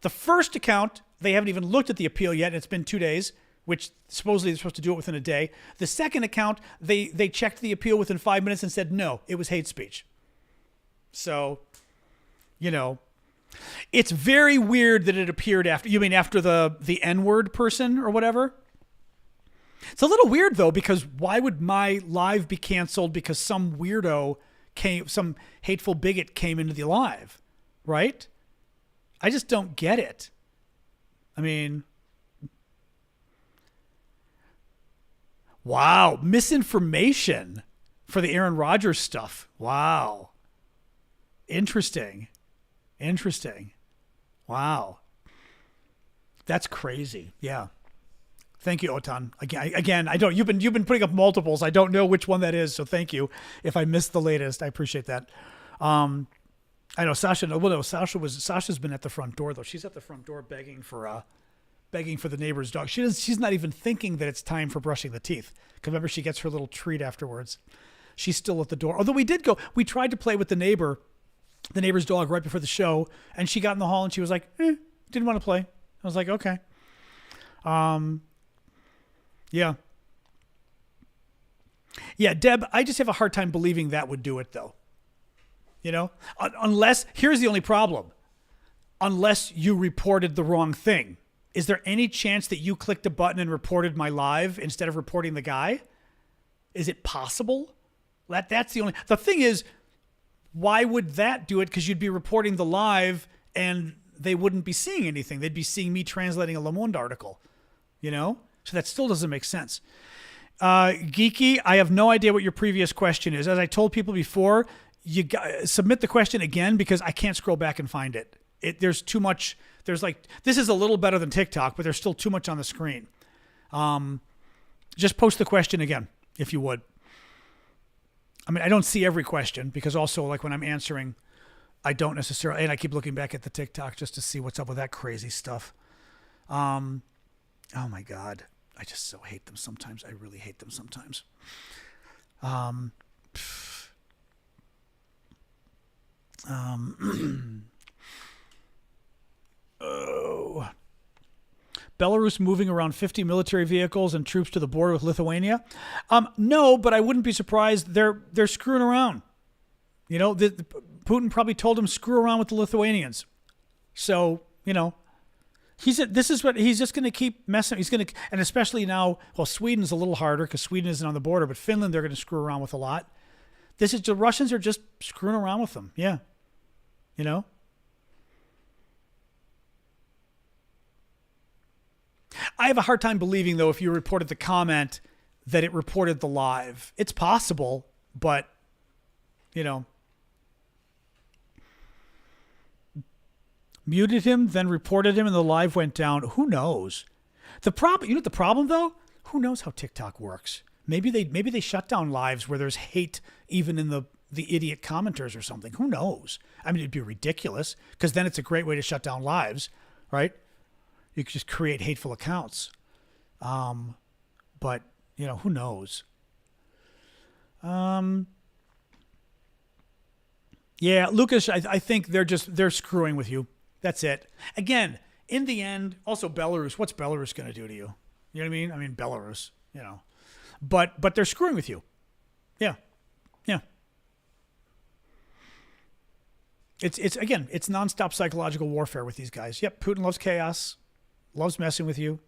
S1: The first account, they haven't even looked at the appeal yet. It's been 2 days, which supposedly they're supposed to do it within a day. The second account, they checked the appeal within 5 minutes and said, no, it was hate speech. So, you know, it's very weird that it appeared after, you mean after the N-word person or whatever? It's a little weird though, because why would my live be canceled because some weirdo some hateful bigot came into the live, right? I just don't get it. I mean, wow, misinformation for the Aaron Rodgers stuff. Wow. Interesting. Wow. That's crazy. Yeah. Thank you, Otan. Again, I don't. You've been putting up multiples. I don't know which one that is, so thank you. If I missed the latest, I appreciate that. I know Sasha. Well, no, Sasha's been at the front door though. She's at the front door begging for the neighbor's dog. She's not even thinking that it's time for brushing the teeth. Because remember, she gets her little treat afterwards. She's still at the door. Although we tried to play with the neighbor's dog right before the show, and she got in the hall and she was like, didn't want to play. I was like, okay. Yeah. Yeah, Deb, I just have a hard time believing that would do it though. You know, unless, here's the only problem. Unless you reported the wrong thing. Is there any chance that you clicked a button and reported my live instead of reporting the guy? Is it possible? That's the thing is, why would that do it? Because you'd be reporting the live and they wouldn't be seeing anything. They'd be seeing me translating a Le Monde article, you know? So that still doesn't make sense. Geeky, I have no idea what your previous question is. As I told people before, submit the question again because I can't scroll back and find it. There's too much. This is a little better than TikTok, but there's still too much on the screen. Just post the question again, if you would. I mean, I don't see every question because also like when I'm answering, I don't necessarily, and I keep looking back at the TikTok just to see what's up with that crazy stuff. Um, oh my God. I just so hate them sometimes. I really hate them sometimes. Um, oh. Belarus moving around 50 military vehicles and troops to the border with Lithuania? No, but I wouldn't be surprised. They're screwing around. You know, Putin probably told him screw around with the Lithuanians. So, you know, this is what he's just going to keep messing. He's going to, and especially now, well, Sweden's a little harder because Sweden isn't on the border, but Finland they're going to screw around with a lot. The Russians are just screwing around with them. Yeah, you know. I have a hard time believing, though, if you reported the comment that it reported the live. It's possible, but, you know. Muted him, then reported him, and the live went down. Who knows? You know what the problem, though? Who knows how TikTok works? Maybe they shut down lives where there's hate even in the idiot commenters or something. Who knows? I mean, it'd be ridiculous because then it's a great way to shut down lives, right? You could just create hateful accounts. But, you know, who knows? Yeah, Lucas, I think they're screwing with you. That's it. Again, in the end, also Belarus, what's Belarus going to do to you? You know what I mean? I mean, Belarus, you know. But they're screwing with you. Yeah. Yeah. It's nonstop psychological warfare with these guys. Yep, Putin loves chaos. Loves messing with you.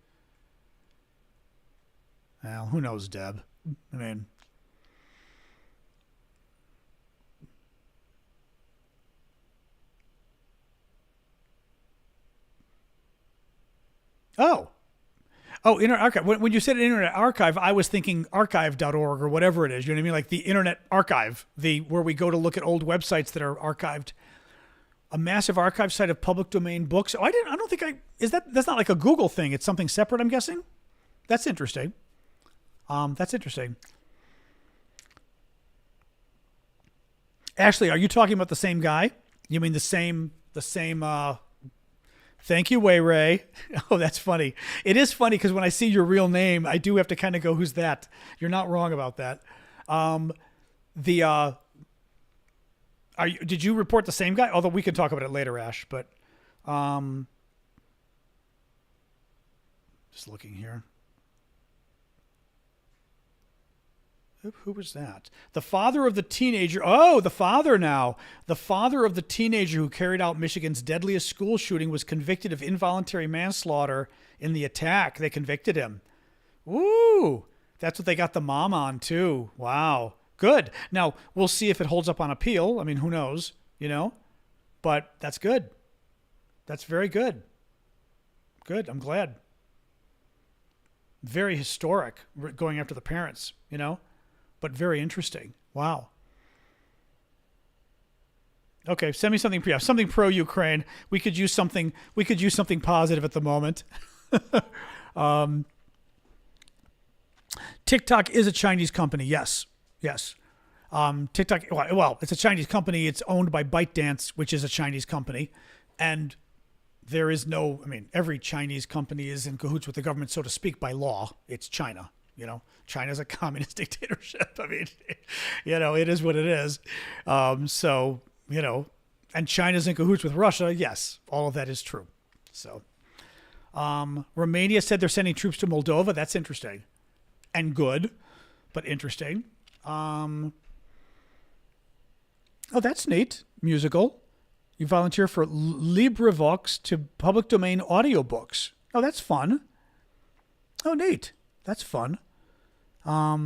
S1: Well, who knows, Deb? I mean, Internet Archive. When you said Internet Archive, I was thinking archive.org or whatever it is. You know what I mean? Like the Internet Archive, where we go to look at old websites that are archived. A massive archive site of public domain books. Oh, that's not like a Google thing. It's something separate, I'm guessing. That's interesting. Ashley, are you talking about the same guy? You mean the same, thank you, Way Ray. Oh, that's funny. It is funny because when I see your real name, I do have to kind of go, who's that? You're not wrong about that. Did you report the same guy? Although we can talk about it later, Ash. But just looking here. Who was that? The father of the teenager. Oh, the father now. The father of the teenager who carried out Michigan's deadliest school shooting was convicted of involuntary manslaughter in the attack. They convicted him. Woo! That's what they got the mom on, too. Wow. Good. Now, we'll see if it holds up on appeal. I mean, who knows, you know? But that's good. That's very good. Good. I'm glad. Very historic going after the parents, you know? But very interesting. Wow. Okay, send me something something pro Ukraine. We could use something positive at the moment. TikTok is a Chinese company. Yes. TikTok, well, it's a Chinese company. It's owned by ByteDance, which is a Chinese company. And there is every Chinese company is in cahoots with the government, so to speak, by law. It's China. You know, China's a communist dictatorship. I mean, you know, it is what it is. So, you know, and China's in cahoots with Russia. Yes, all of that is true. So, Romania said they're sending troops to Moldova. That's interesting and good, but interesting. Oh, that's neat. Musical. You volunteer for LibriVox to public domain audiobooks. Oh, that's fun. Oh, neat. That's fun. Yeah,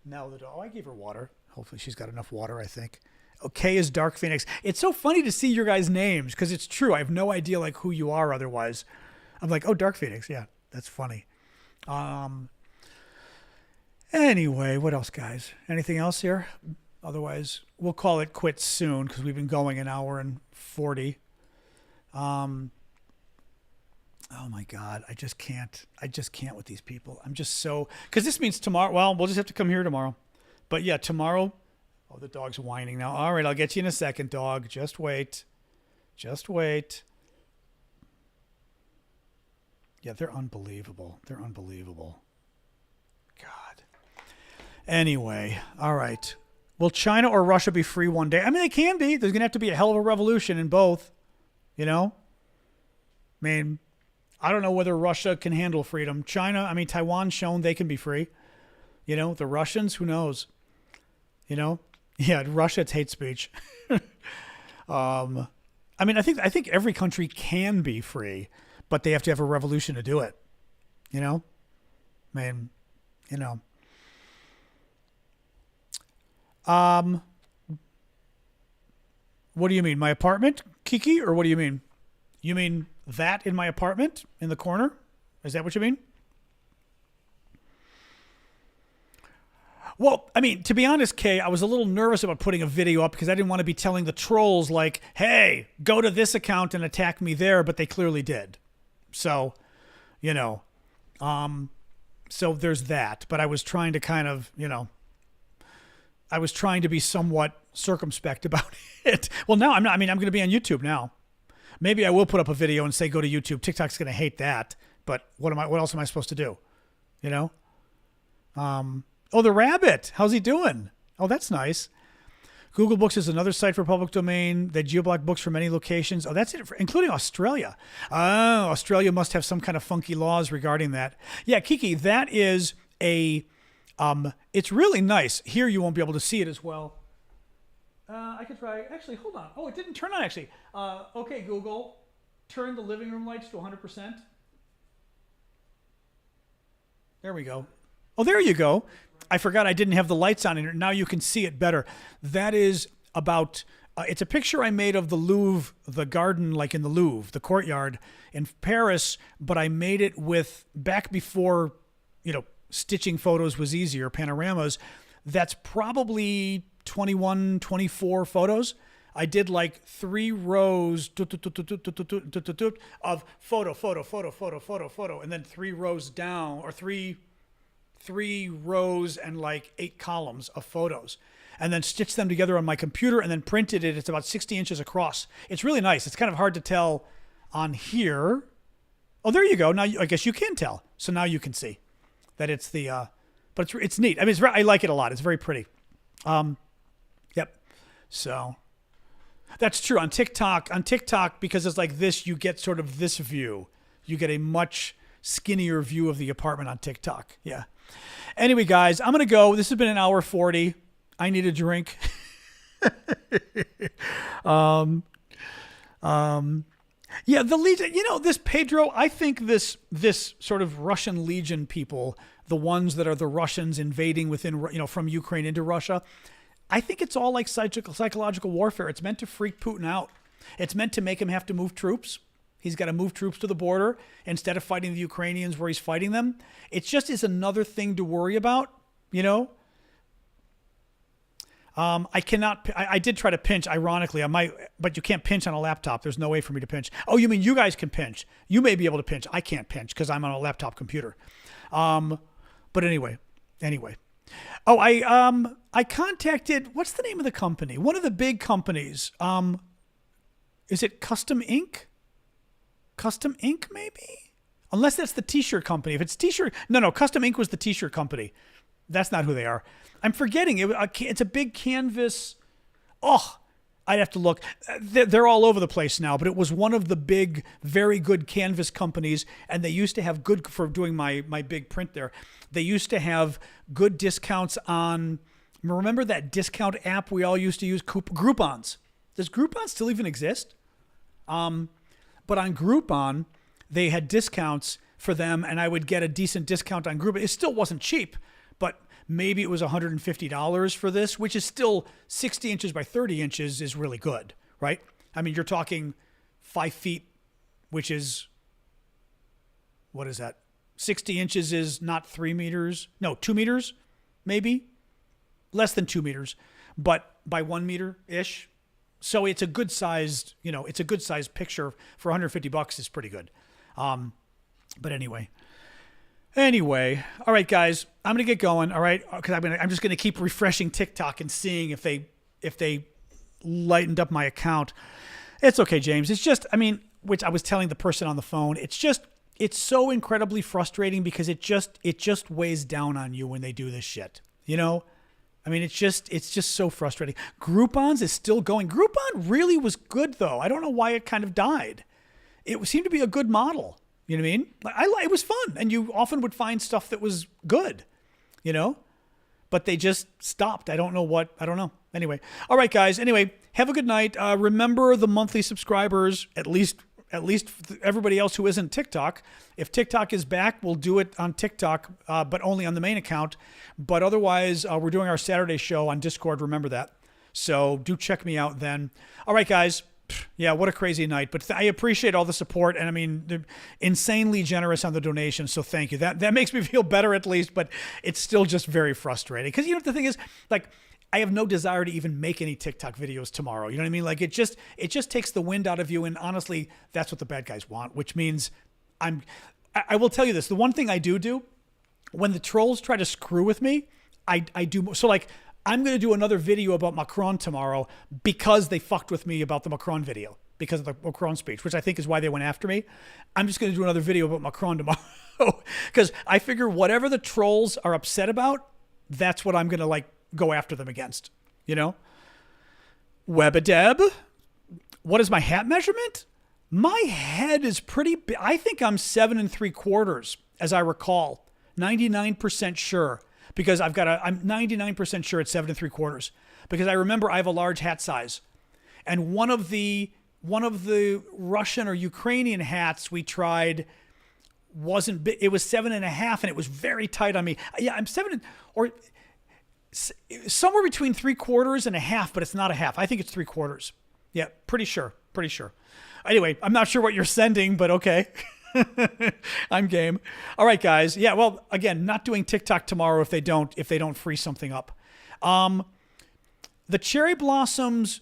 S1: now I gave her water. Hopefully she's got enough water, I think. Okay is Dark Phoenix. It's so funny to see your guys' names because it's true. I have no idea like who you are otherwise. I'm like, oh, Dark Phoenix. Yeah, that's funny. Anyway, what else, guys? Anything else here? Otherwise, we'll call it quits soon because we've been going an hour and 40. Oh my God, I just can't with these people. I'm just so, because this means tomorrow, well, we'll just have to come here tomorrow. But yeah, tomorrow. Oh, the dog's whining now. All right, I'll get you in a second, dog. Just wait. Just wait. Yeah, they're unbelievable. They're unbelievable. God. Anyway, all right. Will China or Russia be free one day? I mean, they can be. There's going to have to be a hell of a revolution in both. You know? I mean, I don't know whether Russia can handle freedom. China, I mean, Taiwan's shown they can be free. You know, the Russians, who knows? You know? Yeah, Russia, it's hate speech. I mean, I think every country can be free, but they have to have a revolution to do it. You know? I mean, you know. What do you mean? My apartment, Kiki? Or what do you mean? You mean that in my apartment in the corner? Is that what you mean? Well, I mean, to be honest, Kay, I was a little nervous about putting a video up because I didn't want to be telling the trolls like, hey, go to this account and attack me there, but they clearly did. So, you know, so there's that. But I was trying to kind of, you know, I was trying to be somewhat circumspect about it. Well, now I'm not. I mean, I'm going to be on YouTube now. Maybe I will put up a video and say go to YouTube. TikTok's going to hate that. But what else am I supposed to do? You know? Oh, the rabbit. How's he doing? Oh, that's nice. Google Books is another site for public domain. They geoblock books from many locations. Oh, that's it, including Australia. Oh, Australia must have some kind of funky laws regarding that. Yeah, Kiki, that is a, it's really nice. Here you won't be able to see it as well. I could try, actually, hold on. Oh, it didn't turn on, actually. Okay, Google, turn the living room lights to 100%. There we go. Oh, there you go. I forgot I didn't have the lights on it. Now you can see it better. That is about, it's a picture I made of the Louvre, the garden, like in the Louvre, the courtyard in Paris, but I made it with, back before, you know, stitching photos was easier, panoramas. That's probably 21, 24 photos. I did like 3 rows of photo, and then 3 rows down, or three rows and like 8 columns of photos, and then stitched them together on my computer and then printed it. It's about 60 inches across. It's really nice. It's kind of hard to tell on here. Oh, there you go. Now I guess you can tell. So now you can see that it's the, but it's neat. I mean, I like it a lot. It's very pretty. Yep. So that's true on TikTok. On TikTok, because it's like this, you get sort of this view. You get a much skinnier view of the apartment on TikTok. Yeah. Anyway, guys, I'm going to go. This has been an hour 40. I need a drink. Yeah, the Legion, you know, this Pedro, I think this sort of Russian Legion people, the ones that are the Russians invading within, you know, from Ukraine into Russia, I think it's all like psychological warfare. It's meant to freak Putin out. It's meant to make him have to move troops. He's got to move troops to the border instead of fighting the Ukrainians where he's fighting them. It just is another thing to worry about, you know? I did try to pinch, ironically, but you can't pinch on a laptop. There's no way for me to pinch. Oh, you mean you guys can pinch. You may be able to pinch. I can't pinch because I'm on a laptop computer. But anyway. Oh, I contacted, what's the name of the company? One of the big companies. Is it Custom Ink? Custom Ink, maybe? Unless that's the t-shirt company. If it's t-shirt, no, Custom Ink was the t-shirt company. That's not who they are. I'm forgetting. It's a big canvas. Oh, I'd have to look. They're all over the place now, but it was one of the big, very good canvas companies, and they used to have good, for doing my big print there, they used to have good discounts on, remember that discount app we all used to use, Groupons? Does Groupon still even exist? But on Groupon, they had discounts for them, and I would get a decent discount on Groupon. It still wasn't cheap, but maybe it was $150 for this, which is still 60 inches by 30 inches is really good, right? I mean, you're talking 5 feet, which is, what is that? 60 inches is not 3 meters. No, 2 meters, maybe. Less than 2 meters, but by 1 meter-ish. So it's a good sized, you know, it's a good sized picture for $150 is pretty good. But anyway. Anyway, all right, guys, I'm gonna get going. All right, because I'm just gonna keep refreshing TikTok and seeing if they lightened up my account. It's okay, James. It's just, I mean, which I was telling the person on the phone. It's so incredibly frustrating because it just weighs down on you when they do this shit. You know, I mean, it's just so frustrating. Groupon's is still going. Groupon really was good though. I don't know why it kind of died. It seemed to be a good model. You know what I mean? It was fun, and you often would find stuff that was good, you know? But they just stopped. I don't know. Anyway. All right, guys. Anyway, have a good night. Remember the monthly subscribers, at least everybody else who isn't TikTok. If TikTok is back, we'll do it on TikTok, but only on the main account. But otherwise, we're doing our Saturday show on Discord. Remember that. So do check me out then. All right, guys. Yeah, what a crazy night. But I appreciate all the support. And I mean, they're insanely generous on the donations. So thank you. That makes me feel better at least. But it's still just very frustrating. Because, you know, the thing is, like, I have no desire to even make any TikTok videos tomorrow. You know what I mean? Like, it just takes the wind out of you. And honestly, that's what the bad guys want, which means I will tell you this. The one thing I do, when the trolls try to screw with me, I do. So, like, I'm going to do another video about Macron tomorrow because they fucked with me about the Macron video, because of the Macron speech, which I think is why they went after me. I'm just going to do another video about Macron tomorrow because I figure whatever the trolls are upset about, that's what I'm going to, like, go after them against, you know? Webadeb, what is my hat measurement? My head is pretty big. I think I'm 7 3/4, as I recall, 99% sure. Because I'm 99% sure it's 7 3/4, because I remember I have a large hat size, and one of the Russian or Ukrainian hats we tried wasn't big. It was 7.5, and it was very tight on me. Yeah, I'm 7 or somewhere between 3/4 and a half, but it's not a half. I think it's 3/4. Yeah, pretty sure. Anyway, I'm not sure what you're sending, but okay. I'm game. All right, guys. Yeah, well, again, not doing TikTok tomorrow if they don't free something up. The cherry blossoms,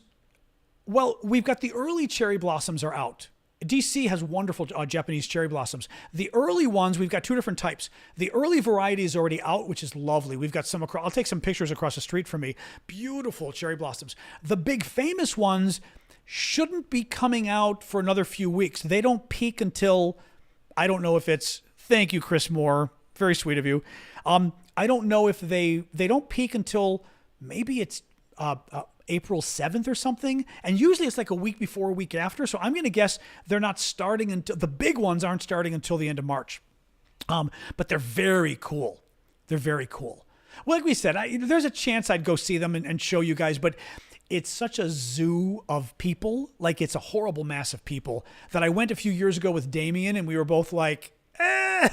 S1: well, we've got the early cherry blossoms are out. DC has wonderful Japanese cherry blossoms. The early ones, we've got two different types. The early variety is already out, which is lovely. We've got some I'll take some pictures across the street from me. Beautiful cherry blossoms. The big famous ones shouldn't be coming out for another few weeks. They don't peak until, I don't know if it's, thank you, Chris Moore. Very sweet of you. I don't know if they don't peak until maybe it's April 7th or something. And usually it's like a week before, a week after. So I'm going to guess they're not starting until, the big ones aren't starting until the end of March. But they're very cool. They're very cool. Well, like we said, there's a chance I'd go see them and show you guys, but it's such a zoo of people. Like, it's a horrible mass of people that I went a few years ago with Damien, and we were both like, because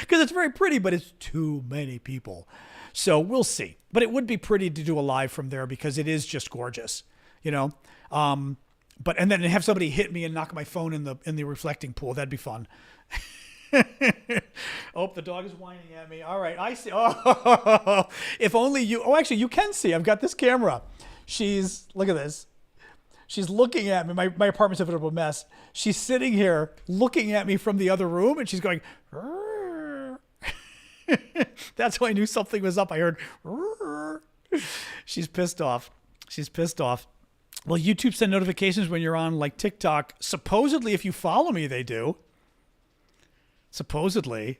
S1: it's very pretty, but it's too many people. So we'll see. But it would be pretty to do a live from there because it is just gorgeous, you know. And then have somebody hit me and knock my phone in the reflecting pool. That'd be fun. Oh, the dog is whining at me. All right, I see. Oh, if only you. Oh, actually, you can see. I've got this camera. Look at this. She's looking at me. My apartment's a bit of a mess. She's sitting here looking at me from the other room, and she's going, "Rrr." That's how I knew something was up. I heard, "Rrr." She's pissed off. Well, YouTube send notifications when you're on, like, TikTok. Supposedly, if you follow me, they do. Supposedly.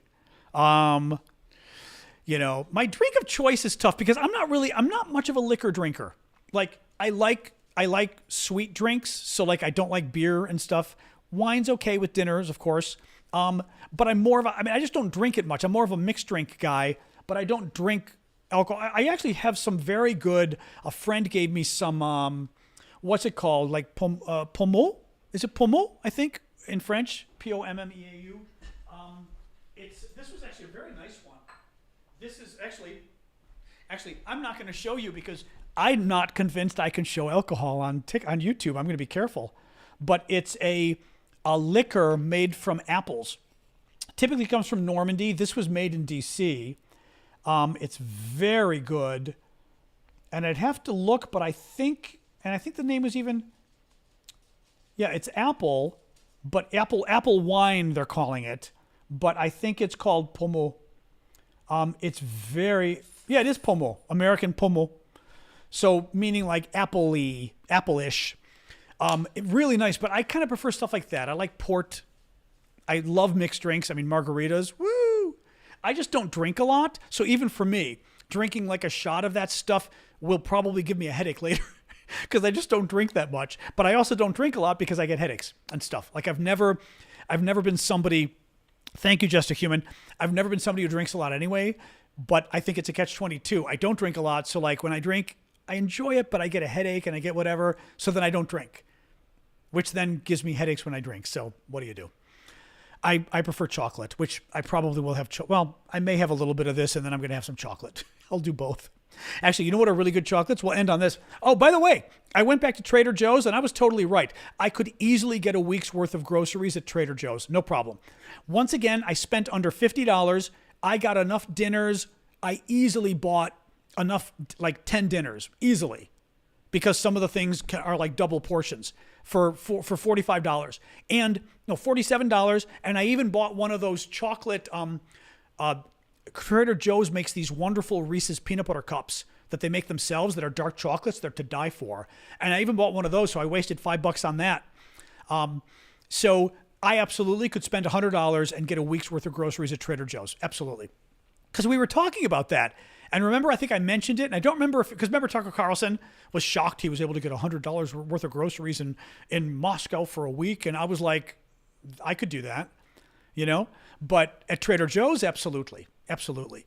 S1: You know, my drink of choice is tough because I'm not much of a liquor drinker. Like, I like sweet drinks, so, like, I don't like beer and stuff. Wine's okay with dinners, of course. But I just don't drink it much. I'm more of a mixed drink guy, but I don't drink alcohol. I actually have some very good, a friend gave me some, what's it called? Like, pommeau? Is it pommeau, I think, in French? Pommeau. This was actually a very nice one. This is actually, I'm not going to show you because I'm not convinced I can show alcohol on YouTube. I'm going to be careful. But it's a liquor made from apples. Typically comes from Normandy. This was made in DC. It's very good. And I'd have to look, but I think the name is even, yeah, it's apple, but apple wine they're calling it. But I think it's called pommeau. It's very, yeah, it is pomo, American pomo. So meaning like apple-ish. Really nice, but I kind of prefer stuff like that. I like port. I love mixed drinks. I mean, margaritas, woo! I just don't drink a lot. So even for me, drinking like a shot of that stuff will probably give me a headache later because I just don't drink that much. But I also don't drink a lot because I get headaches and stuff. Like I've never been somebody, thank you, Just a Human. I've never been somebody who drinks a lot anyway, but I think it's a catch-22. I don't drink a lot. So like when I drink, I enjoy it, but I get a headache and I get whatever. So then I don't drink, which then gives me headaches when I drink. So what do you do? I prefer chocolate, which I probably will have. Well, I may have a little bit of this and then I'm going to have some chocolate. I'll do both. Actually, you know what are really good chocolates? We'll end on this. Oh, by the way, I went back to Trader Joe's and I was totally right. I could easily get a week's worth of groceries at Trader Joe's. No problem. Once again, I spent under $50. I got enough dinners. I easily bought enough, like 10 dinners, easily. Because some of the things are like double portions for $45 and no, $47. And I even bought one of those chocolate, Trader Joe's makes these wonderful Reese's peanut butter cups that they make themselves that are dark chocolates. They're to die for. And I even bought one of those. So I wasted $5 on that. So I absolutely could spend $100 and get a week's worth of groceries at Trader Joe's. Absolutely. Because we were talking about that. And remember, I think I mentioned it, and I don't remember because remember Tucker Carlson was shocked he was able to get $100 worth of groceries in Moscow for a week. And I was like, I could do that, you know? But at Trader Joe's, absolutely. Absolutely.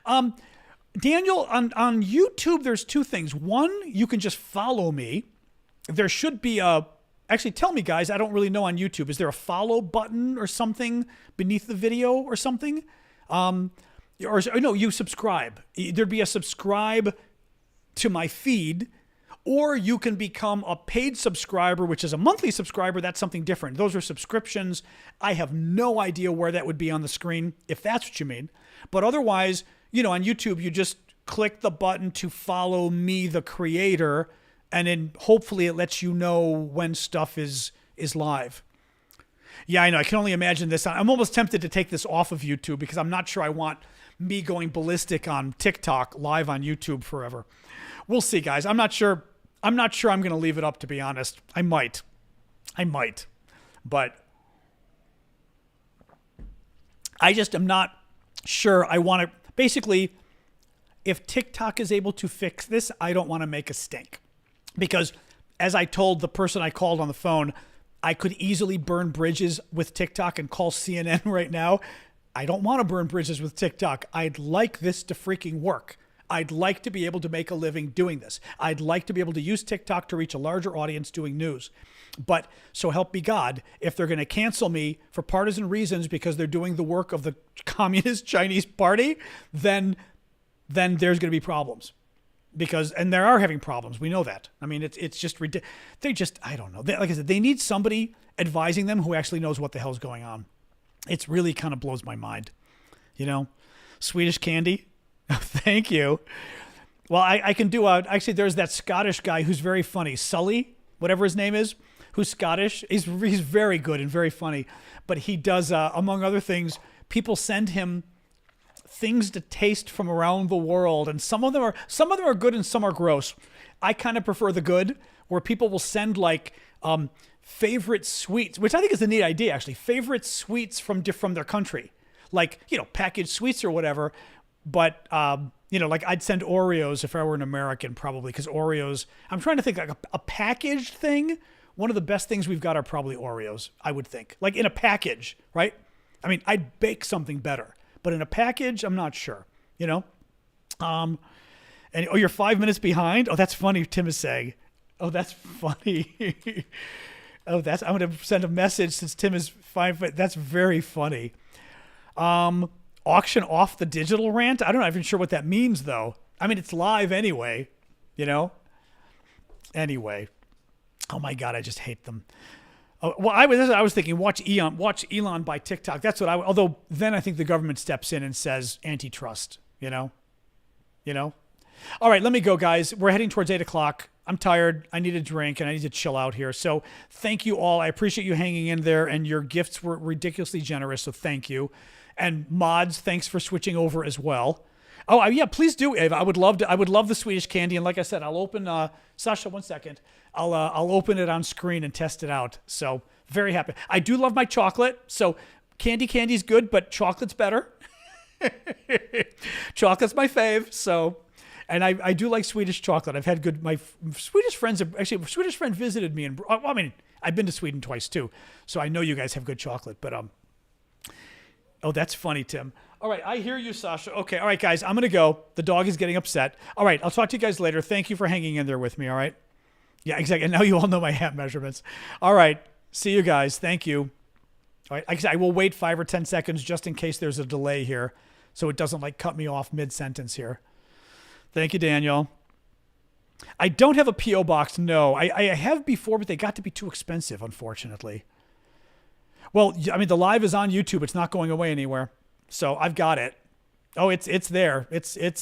S1: Daniel, on YouTube, there's two things. One, you can just follow me. There should be actually tell me guys, I don't really know on YouTube. Is there a follow button or something beneath the video or something? Or no, you subscribe. There'd be a subscribe to my feed, or you can become a paid subscriber, which is a monthly subscriber. That's something different. Those are subscriptions. I have no idea where that would be on the screen, if that's what you mean. But otherwise, you know, on YouTube, you just click the button to follow me, the creator, and then hopefully it lets you know when stuff is live. Yeah, I know. I can only imagine this. I'm almost tempted to take this off of YouTube because I'm not sure I want me going ballistic on TikTok live on YouTube forever. We'll see, guys. I'm not sure I'm going to leave it up, to be honest. I might. But I just am not sure I want to. Basically, if TikTok is able to fix this, I don't want to make a stink. Because as I told the person I called on the phone, I could easily burn bridges with TikTok and call CNN right now. I don't want to burn bridges with TikTok. I'd like this to freaking work. I'd like to be able to make a living doing this. I'd like to be able to use TikTok to reach a larger audience doing news. But so help me God, if they're going to cancel me for partisan reasons because they're doing the work of the Communist Chinese Party, then there's going to be problems. And they are having problems. We know that. I mean, it's just ridiculous. They just, I don't know. Like I said, they need somebody advising them who actually knows what the hell's going on. It's really kind of blows my mind. You know, Swedish candy. Thank you. Well, I can do actually there's that Scottish guy who's very funny. Sully, whatever his name is, who's Scottish. He's very good and very funny. But he does, among other things, people send him things to taste from around the world, and some of them are good and some are gross. I kind of prefer the good, where people will send like favorite sweets, which I think is a neat idea actually. Favorite sweets from their country, like, you know, packaged sweets or whatever. But you know, like I'd send Oreos if I were an American, probably, because Oreos. I'm trying to think like a packaged thing. One of the best things we've got are probably Oreos, I would think, like in a package, right? I mean, I'd bake something better. But in a package, I'm not sure, you know? And you're 5 minutes behind? Oh, that's funny, Tim is saying. Oh, that's funny. I'm going to send a message since Tim is 5 minutes. That's very funny. Auction off the digital rant? I'm not even sure what that means, though. I mean, it's live anyway, you know? Anyway. Oh, my God, I just hate them. Well, I was thinking, watch Elon buy TikTok. That's what although then I think the government steps in and says antitrust, you know? All right, let me go, guys. We're heading towards 8:00. I'm tired. I need a drink and I need to chill out here. So thank you all. I appreciate you hanging in there, and your gifts were ridiculously generous. So thank you. And Mods, thanks for switching over as well. Oh yeah, please do, Ava. I would love the Swedish candy. And like I said, I'll open Sasha, 1 second. I'll open it on screen and test it out. So very happy. I do love my chocolate. So candy's good, but chocolate's better. Chocolate's my fave. So, and I do like Swedish chocolate. I've had good. My Swedish friends actually. A Swedish friend visited me, and I mean, I've been to Sweden twice too, so I know you guys have good chocolate. But oh, that's funny, Tim. All right, I hear you, Sasha. Okay, all right, guys, I'm gonna go. The dog is getting upset. All right, I'll talk to you guys later. Thank you for hanging in there with me. All right. Yeah, exactly. And now you all know my hat measurements. All right, see you guys. Thank you. All right, like I said, I will wait 5 or 10 seconds just in case there's a delay here, so it doesn't like cut me off mid-sentence here. Thank you, Daniel. I don't have a P.O. box. No, I have before, but they got to be too expensive, unfortunately. Well, I mean, the live is on YouTube. It's not going away anywhere. So I've got it. Oh, it's there. It's